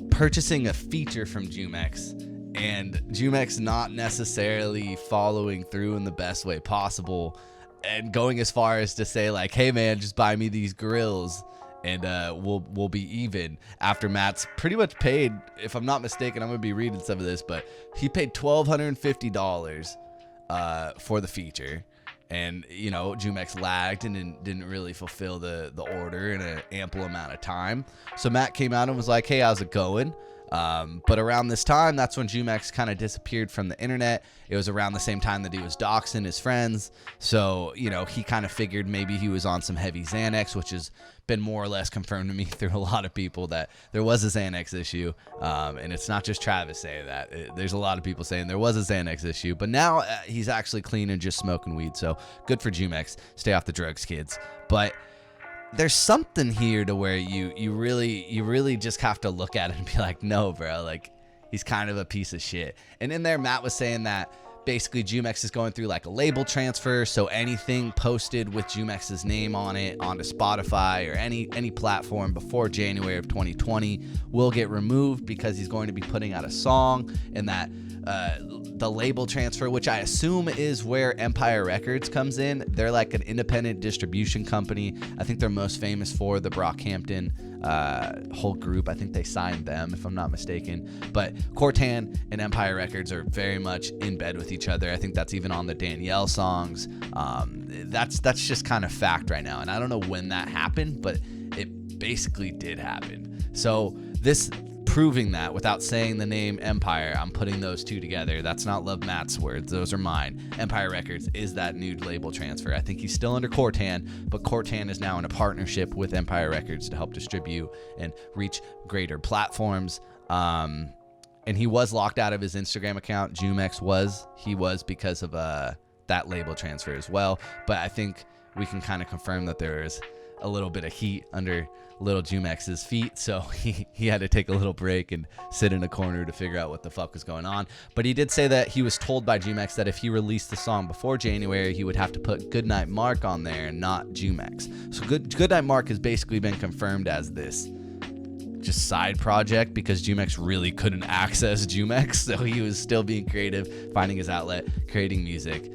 purchasing a feature from Jumex, and Jumex not necessarily following through in the best way possible, and going as far as to say like, hey man, just buy me these grills and we'll be even, after Matt's pretty much paid, if I'm not mistaken, I'm gonna be reading some of this, but he paid $1,250 for the feature. And, you know, Jumex lagged and didn't really fulfill the order in an ample amount of time. So Matt came out and was like, hey, how's it going? But around this time, that's when Jumex kind of disappeared from the internet. It was around the same time that he was doxing his friends. So, you know, he kind of figured maybe he was on some heavy Xanax, which has been more or less confirmed to me through a lot of people that there was a Xanax issue. And it's not just Travis saying that. There's a lot of people saying there was a Xanax issue. But now he's actually clean and just smoking weed. So good for Jumex. Stay off the drugs, kids. But there's something here to where you really just have to look at it and be like, no, bro, like he's kind of a piece of shit. And in there, Matt was saying that basically Jumex is going through like a label transfer, so anything posted with Jumex's name on it onto Spotify or any platform before January of 2020 will get removed because he's going to be putting out a song, and that the label transfer, which I assume is where Empire Records comes in. They're like an independent distribution company. I think they're most famous for the Brockhampton whole group. I think they signed them, if I'm not mistaken. But Cortan and Empire Records are very much in bed with each other. I think that's even on the Danielle songs. That's just kind of fact right now. And I don't know when that happened, but it basically did happen. So this proving that without saying the name Empire, I'm putting those two together. That's not Love Matt's words. Those are mine. Empire Records is that new label transfer. I think he's still under Cortan, but Cortan is now in a partnership with Empire Records to help distribute and reach greater platforms. And he was locked out of his Instagram account. Jumex was. He was because of that label transfer as well. But I think we can kind of confirm that there is a little bit of heat under little Jumex's feet, so he had to take a little break and sit in a corner to figure out what the fuck was going on. But he did say that he was told by Jumex that if he released the song before January, he would have to put Goodnight Mark on there and not Jumex. So Goodnight Mark has basically been confirmed as this just side project because Jumex really couldn't access Jumex, so he was still being creative, finding his outlet, creating music.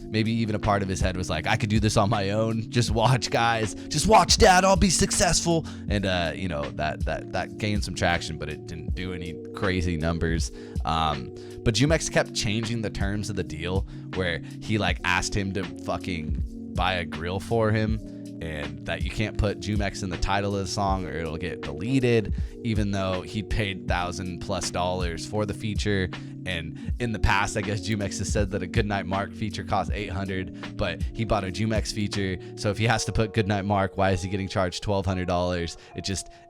Maybe even a part of his head was like, I could do this on my own. Just watch, guys. Just watch, Dad. I'll be successful. And you know, that gained some traction, but it didn't do any crazy numbers. But Jumex kept changing the terms of the deal, where he like asked him to fucking buy a grill for him, and that you can't put Jumex in the title of the song or it'll get deleted, even though he'd paid $1,000+ for the feature. And in the past, I guess Jumex has said that a Goodnight Mark feature costs $800, but he bought a Jumex feature. So if he has to put Goodnight Mark, why is he getting charged $1,200?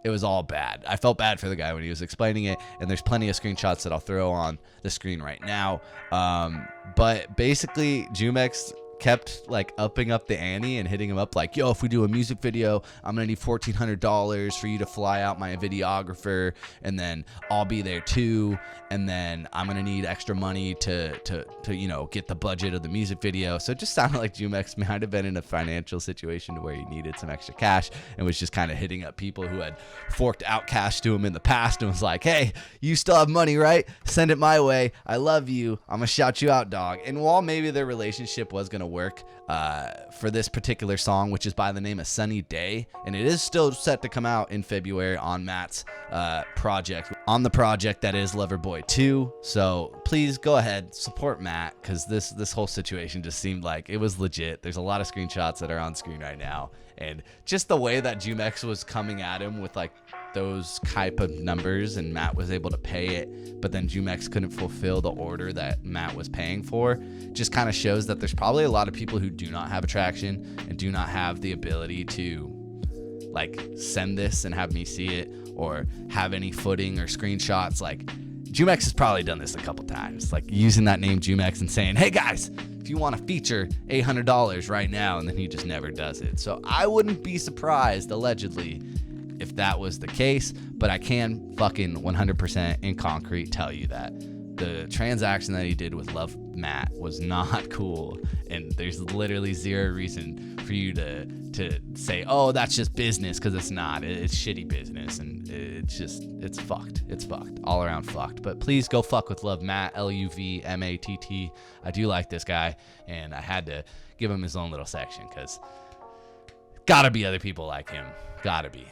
It was all bad. I felt bad for the guy when he was explaining it, and there's plenty of screenshots that I'll throw on the screen right now. But basically, Jumex kept like upping up the ante and hitting him up like, yo, if we do a music video, I'm gonna need $1,400 for you to fly out my videographer, and then I'll be there too, and then I'm gonna need extra money to you know, get the budget of the music video. So it just sounded like Jumex might have been in a financial situation where he needed some extra cash and was just kind of hitting up people who had forked out cash to him in the past and was like, hey, you still have money, right? Send it my way. I love you. I'm gonna shout you out, dog. And while maybe their relationship was gonna work for this particular song, which is by the name of Sunny Day, and it is still set to come out in February on Matt's project, on the project that is Loverboy 2. So please go ahead, support Matt, because this whole situation just seemed like it was legit. There's a lot of screenshots that are on screen right now, and just the way that Jumex was coming at him with like those type of numbers, and Matt was able to pay it, but then Jumex couldn't fulfill the order that Matt was paying for, just kind of shows that there's probably a lot of people who do not have attraction and do not have the ability to like send this and have me see it or have any footing or screenshots. Like Jumex has probably done this a couple times, like using that name Jumex and saying, hey guys, if you want to feature $800 right now, and then he just never does it. So I wouldn't be surprised, allegedly, if that was the case, but I can fucking 100% in concrete tell you that the transaction that he did with Love Matt was not cool, and there's literally zero reason for you to say, oh, that's just business, because it's not. It's shitty business, and it's fucked. It's fucked, all around fucked. But please go fuck with Love Matt, LUVMATT. I do like this guy, and I had to give him his own little section, because gotta be other people like him. Gotta be.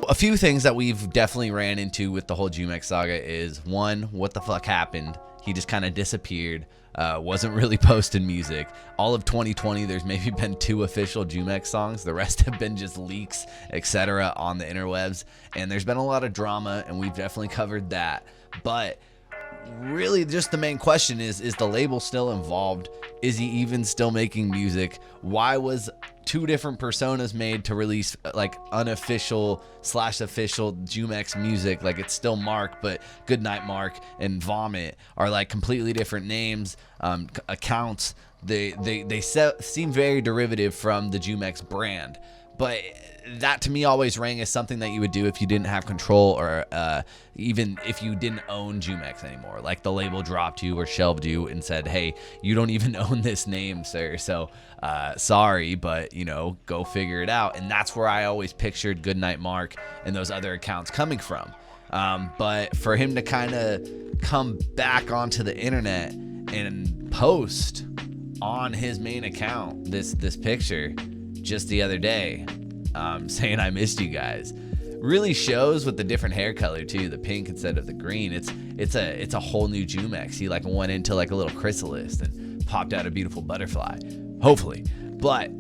A few things that we've definitely ran into with the whole Jumex saga is, one, what the fuck happened, he just kind of disappeared. Wasn't really posting music. All of 2020, there's maybe been 2 official Jumex songs. The rest have been just leaks, etc. on the interwebs. And there's been a lot of drama, and we've definitely covered that. But really, just the main question is the label still involved? Is he even still making music? Why was 2 different personas made to release like unofficial / official Jumex music? Like, it's still Mark, but Goodnight Mark and Vomit are like completely different names, accounts. They seem very derivative from the Jumex brand, but that to me always rang as something that you would do if you didn't have control, or even if you didn't own Jumex anymore. Like, the label dropped you or shelved you and said, hey, you don't even own this name, sir. So sorry, but go figure it out. And that's where I always pictured Goodnight Mark and those other accounts coming from. But for him to kind of come back onto the internet and post on his main account this picture just the other day, saying I missed you guys, really shows with the different hair color too, the pink instead of the green. It's a whole new Jumex. He like went into like a little chrysalis and popped out a beautiful butterfly, hopefully. But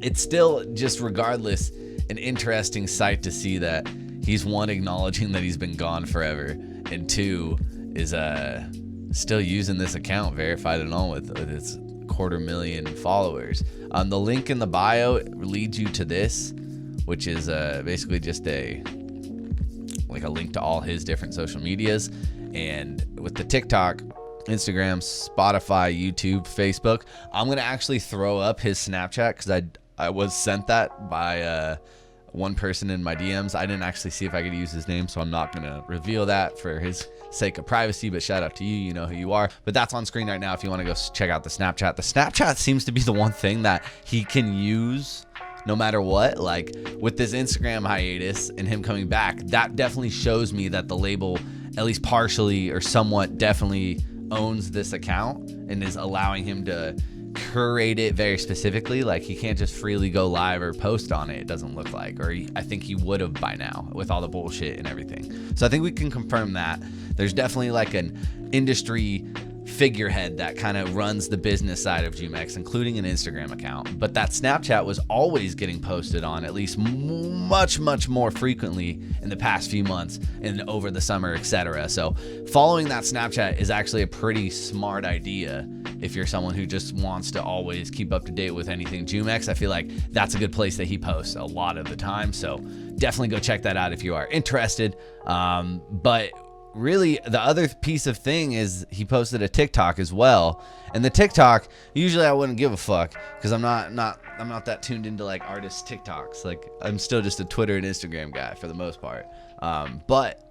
it's still, just regardless, an interesting sight to see that he's, 1, acknowledging that he's been gone forever, and 2, is still using this account, verified and all, with its 250,000 followers. The link in the bio leads you to this, which is basically just a link to all his different social medias. And with the TikTok, Instagram, Spotify, YouTube, Facebook, I'm gonna actually throw up his Snapchat, because I was sent that by one person in my DMs. I didn't actually see if I could use his name, so I'm not gonna reveal that for his sake of privacy, but shout out to you, you know who you are. But that's on screen right now if you want to go check out the Snapchat. The Snapchat seems to be the one thing that he can use no matter what. Like, with this Instagram hiatus and him coming back, that definitely shows me that the label, at least partially or somewhat, definitely owns this account and is allowing him to curate it very specifically. Like, he can't just freely go live or post on it, it doesn't look like, or I think he would have by now with all the bullshit and everything. So I think we can confirm that there's definitely like an industry figurehead that kind of runs the business side of Jumex, including an Instagram account. But that Snapchat was always getting posted on, at least much more frequently in the past few months and over the summer, etc. So following that Snapchat is actually a pretty smart idea if you're someone who just wants to always keep up to date with anything Jumex. I feel like that's a good place that he posts a lot of the time, so definitely go check that out if you are interested. But really, the other piece of thing is he posted a TikTok as well. And the TikTok, usually I wouldn't give a fuck, because I'm not that tuned into like artist TikToks. Like, I'm still just a Twitter and Instagram guy for the most part. But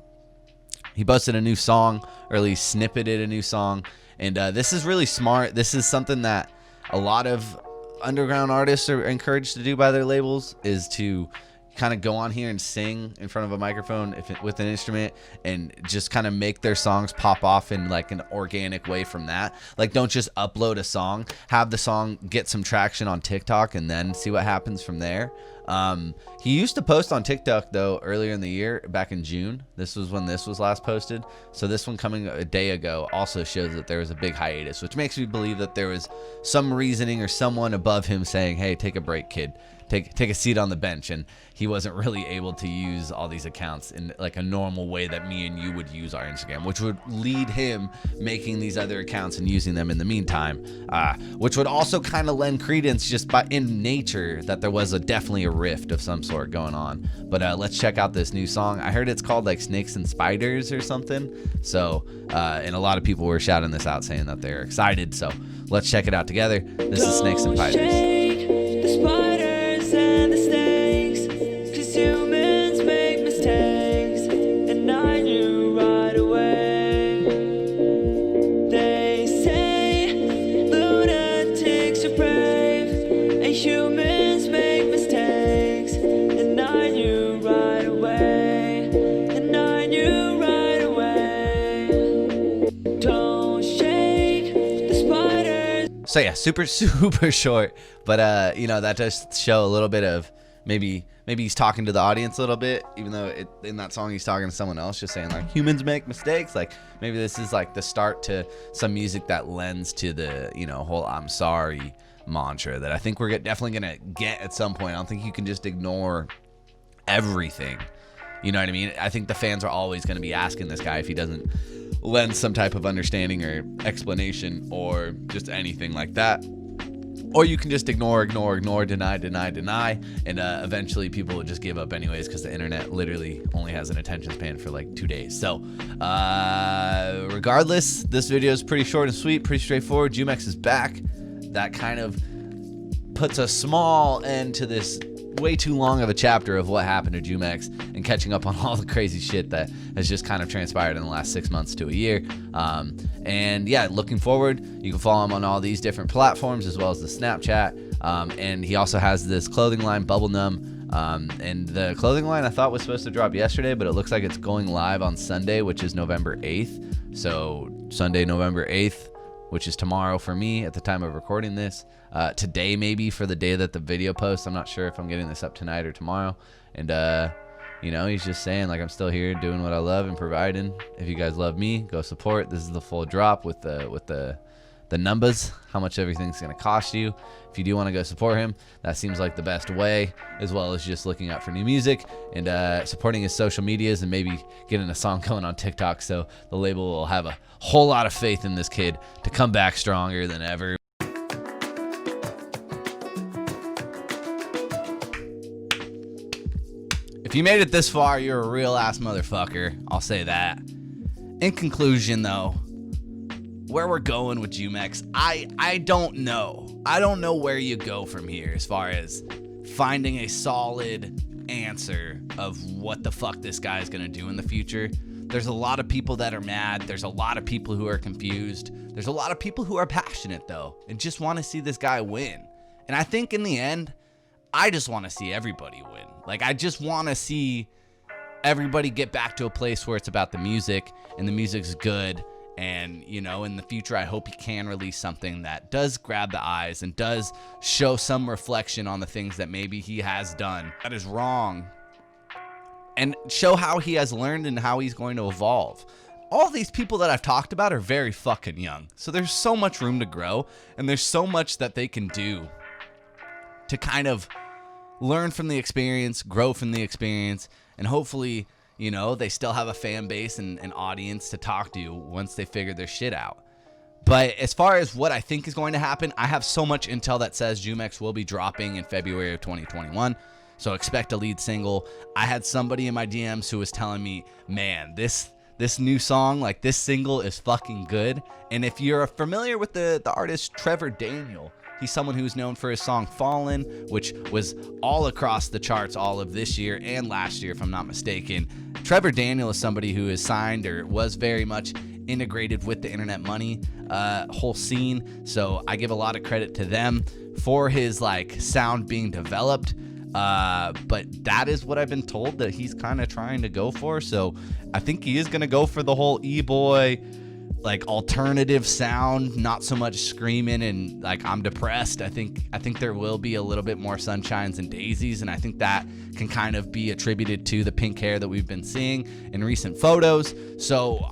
he posted a new song, or at least snippeted a new song. And this is really smart. This is something that a lot of underground artists are encouraged to do by their labels, is to kind of go on here and sing in front of a microphone with an instrument, and just kind of make their songs pop off in like an organic way from that. Like, don't just upload a song, have the song get some traction on TikTok and then see what happens from there. He used to post on TikTok though earlier in the year, back in June. This was when this was last posted. So this one coming a day ago also shows that there was a big hiatus, which makes me believe that there was some reasoning or someone above him saying, hey, take a break, kid. Take a seat on the bench. And he wasn't really able to use all these accounts in like a normal way that me and you would use our Instagram, which would lead him making these other accounts and using them in the meantime, which would also kind of lend credence just by in nature that there was definitely a rift of some sort going on. But let's check out this new song. I heard it's called like Snakes and Spiders or something. So and a lot of people were shouting this out, saying that they're excited. So let's check it out together. This is Snakes and Spiders. And the snakes, 'cause humans make mistakes, and I knew right away. They say lunatics are brave, and humans make mistakes, and I knew right away, and I knew right away. Don't shake the spiders. So yeah, super short, but that does show a little bit of maybe he's talking to the audience a little bit, even though in that song he's talking to someone else, just saying like humans make mistakes. Like maybe this is like the start to some music that lends to the, you know, whole I'm sorry mantra that I think we're definitely gonna get at some point. I don't think you can just ignore everything. You know what I mean? I think the fans are always going to be asking this guy if he doesn't lend some type of understanding or explanation or just anything like that. Or you can just ignore, deny, and eventually people will just give up anyways, because the internet literally only has an attention span for like 2 days. So regardless, this video is pretty short and sweet, pretty straightforward. Jumex is back. That kind of puts a small end to this way too long of a chapter of what happened to Jumex and catching up on all the crazy shit that has just kind of transpired in the last 6 months to a year. And yeah, looking forward, you can follow him on all these different platforms as well as the Snapchat. And he also has this clothing line, Bubble Numb. And the clothing line I thought was supposed to drop yesterday, but it looks like it's going live on Sunday, which is November 8th. So Sunday, November 8th, which is tomorrow for me at the time of recording this. Today maybe for the day that the video posts. I'm not sure if I'm getting this up tonight or tomorrow. And you know, he's just saying like I'm still here doing what I love and providing. If you guys love me, go support. This is the full drop with the numbers, how much everything's gonna cost you. If you do want to go support him, that seems like the best way, as well as just looking out for new music and supporting his social medias and maybe getting a song going on TikTok, so the label will have a whole lot of faith in this kid to come back stronger than ever. If you made it this far, you're a real ass motherfucker, I'll say that. In conclusion though, where we're going with Jumex, I don't know. I don't know where you go from here as far as finding a solid answer of what the fuck this guy is gonna do in the future. There's a lot of people that are mad. There's a lot of people who are confused. There's a lot of people who are passionate though and just want to see this guy win. And I think in the end, I just want to see everybody win. Like, I just want to see everybody get back to a place where it's about the music and the music's good. And, you know, in the future, I hope he can release something that does grab the eyes and does show some reflection on the things that maybe he has done that is wrong, and show how he has learned and how he's going to evolve. All these people that I've talked about are very fucking young. So there's so much room to grow, and there's so much that they can do to kind of learn from the experience, grow from the experience, and hopefully, you know, they still have a fan base and an audience to talk to once they figure their shit out. But as far as what I think is going to happen, I have so much intel that says Jumex will be dropping in February of 2021. So expect a lead single. I had somebody in my DMs who was telling me, man, this new song, like this single is fucking good. And if you're familiar with the artist Trevor Daniel, he's someone who's known for his song Fallen, which was all across the charts all of this year and last year, if I'm not mistaken. Trevor Daniel is somebody who is signed or was very much integrated with the Internet Money whole scene. So I give a lot of credit to them for his like sound being developed. But that is what I've been told that he's kind of trying to go for. So I think he is going to go for the whole e-boy, like alternative sound, not so much screaming and like I'm depressed. I think there will be a little bit more sunshines and daisies, and I think that can kind of be attributed to the pink hair that we've been seeing in recent photos. So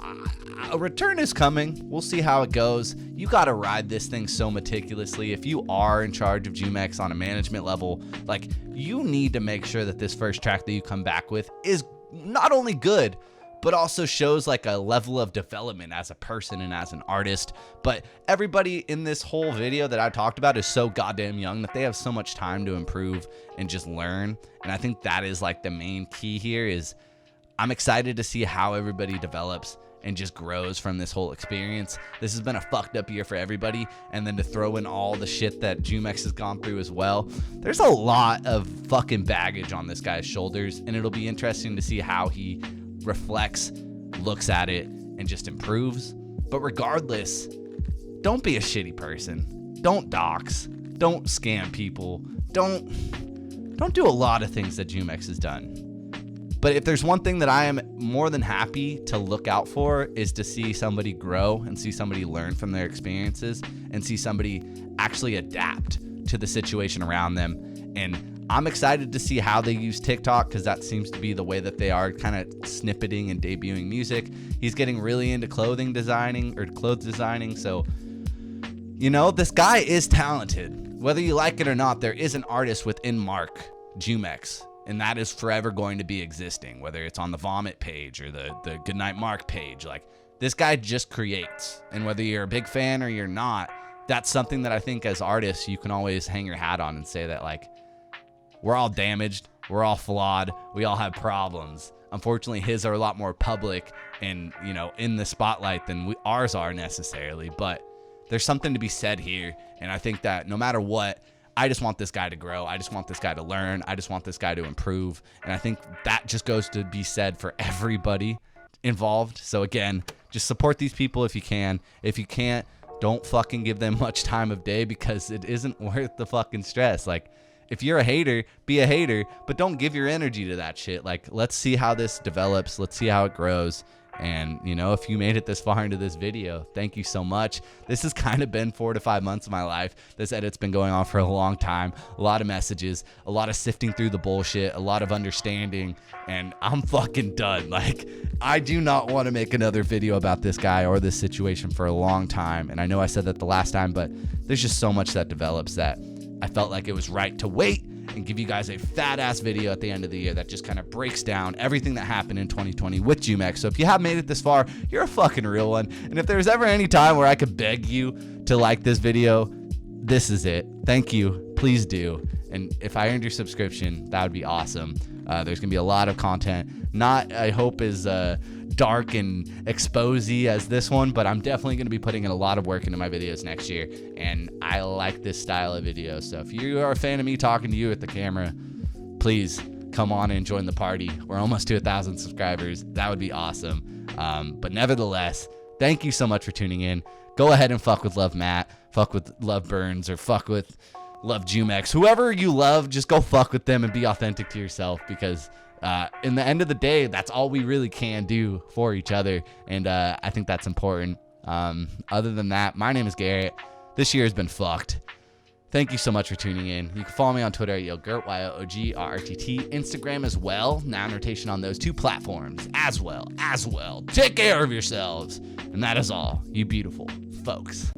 a return is coming. We'll see how it goes. You got to ride this thing so meticulously. If you are in charge of Jumex on a management level, like, you need to make sure that this first track that you come back with is not only good, but also shows like a level of development as a person and as an artist. But everybody in this whole video that I talked about is so goddamn young that they have so much time to improve and just learn. And I think that is like the main key here. Is I'm excited to see how everybody develops and just grows from this whole experience. This has been a fucked up year for everybody, and then to throw in all the shit that Jumex has gone through as well. There's a lot of fucking baggage on this guy's shoulders, and it'll be interesting to see how he reflects, looks at it, and just improves. But regardless, don't be a shitty person. Don't dox. Don't scam people. Don't do a lot of things that Jumex has done. But if there's one thing that I am more than happy to look out for, is to see somebody grow and see somebody learn from their experiences and see somebody actually adapt to the situation around them and I'm excited to see how they use TikTok, because that seems to be the way that they are kind of snippeting and debuting music. He's getting really into clothes designing. So, you know, this guy is talented. Whether you like it or not, there is an artist within Mark Jumex, and that is forever going to be existing, whether it's on the Vomit page or the Goodnight Mark page. Like, this guy just creates, and whether you're a big fan or you're not, that's something that I think as artists you can always hang your hat on and say that, like, we're all damaged, we're all flawed, we all have problems. Unfortunately, his are a lot more public and, you know, in the spotlight than ours are necessarily, but there's something to be said here, and I think that no matter what, I just want this guy to grow. I just want this guy to learn. I just want this guy to improve, and I think that just goes to be said for everybody involved. So again, just support these people if you can. If you can't, don't fucking give them much time of day, because it isn't worth the fucking stress. Like, if you're a hater, be a hater, but don't give your energy to that shit. Like, let's see how this develops. Let's see how it grows. And, you know, if you made it this far into this video, thank you so much. This has kind of been 4 to 5 months of my life. This edit's been going on for a long time. A lot of messages, a lot of sifting through the bullshit, a lot of understanding, and I'm fucking done. Like, I do not want to make another video about this guy or this situation for a long time. And I know I said that the last time, but there's just so much that develops that I felt like it was right to wait and give you guys a fat ass video at the end of the year that just kind of breaks down everything that happened in 2020 with Jumex. So if you have made it this far, you're a fucking real one. And if there's ever any time where I could beg you to like this video, this is it. Thank you. Please do. And if I earned your subscription, that would be awesome. There's gonna be a lot of content, not, I hope, as dark and exposy as this one, but I'm definitely gonna be putting in a lot of work into my videos next year, and I like this style of video. So if you are a fan of me talking to you at the camera, please come on and join the party. We're almost to 1,000 subscribers. That would be awesome. But nevertheless, thank you so much for tuning in. Go ahead and fuck with Love Matt, fuck with Love Burns, or fuck with Love Jumex. Whoever you love, just go fuck with them and be authentic to yourself, because in the end of the day, that's all we really can do for each other, and I think that's important. Other than that, my name is Garrett. This year has been fucked. Thank you so much for tuning in. You can follow me on Twitter at YoGRRT, YOOGRRTT, Instagram as well. Now INROTATION on those 2 platforms as well. Take care of yourselves. And that is all, you beautiful folks.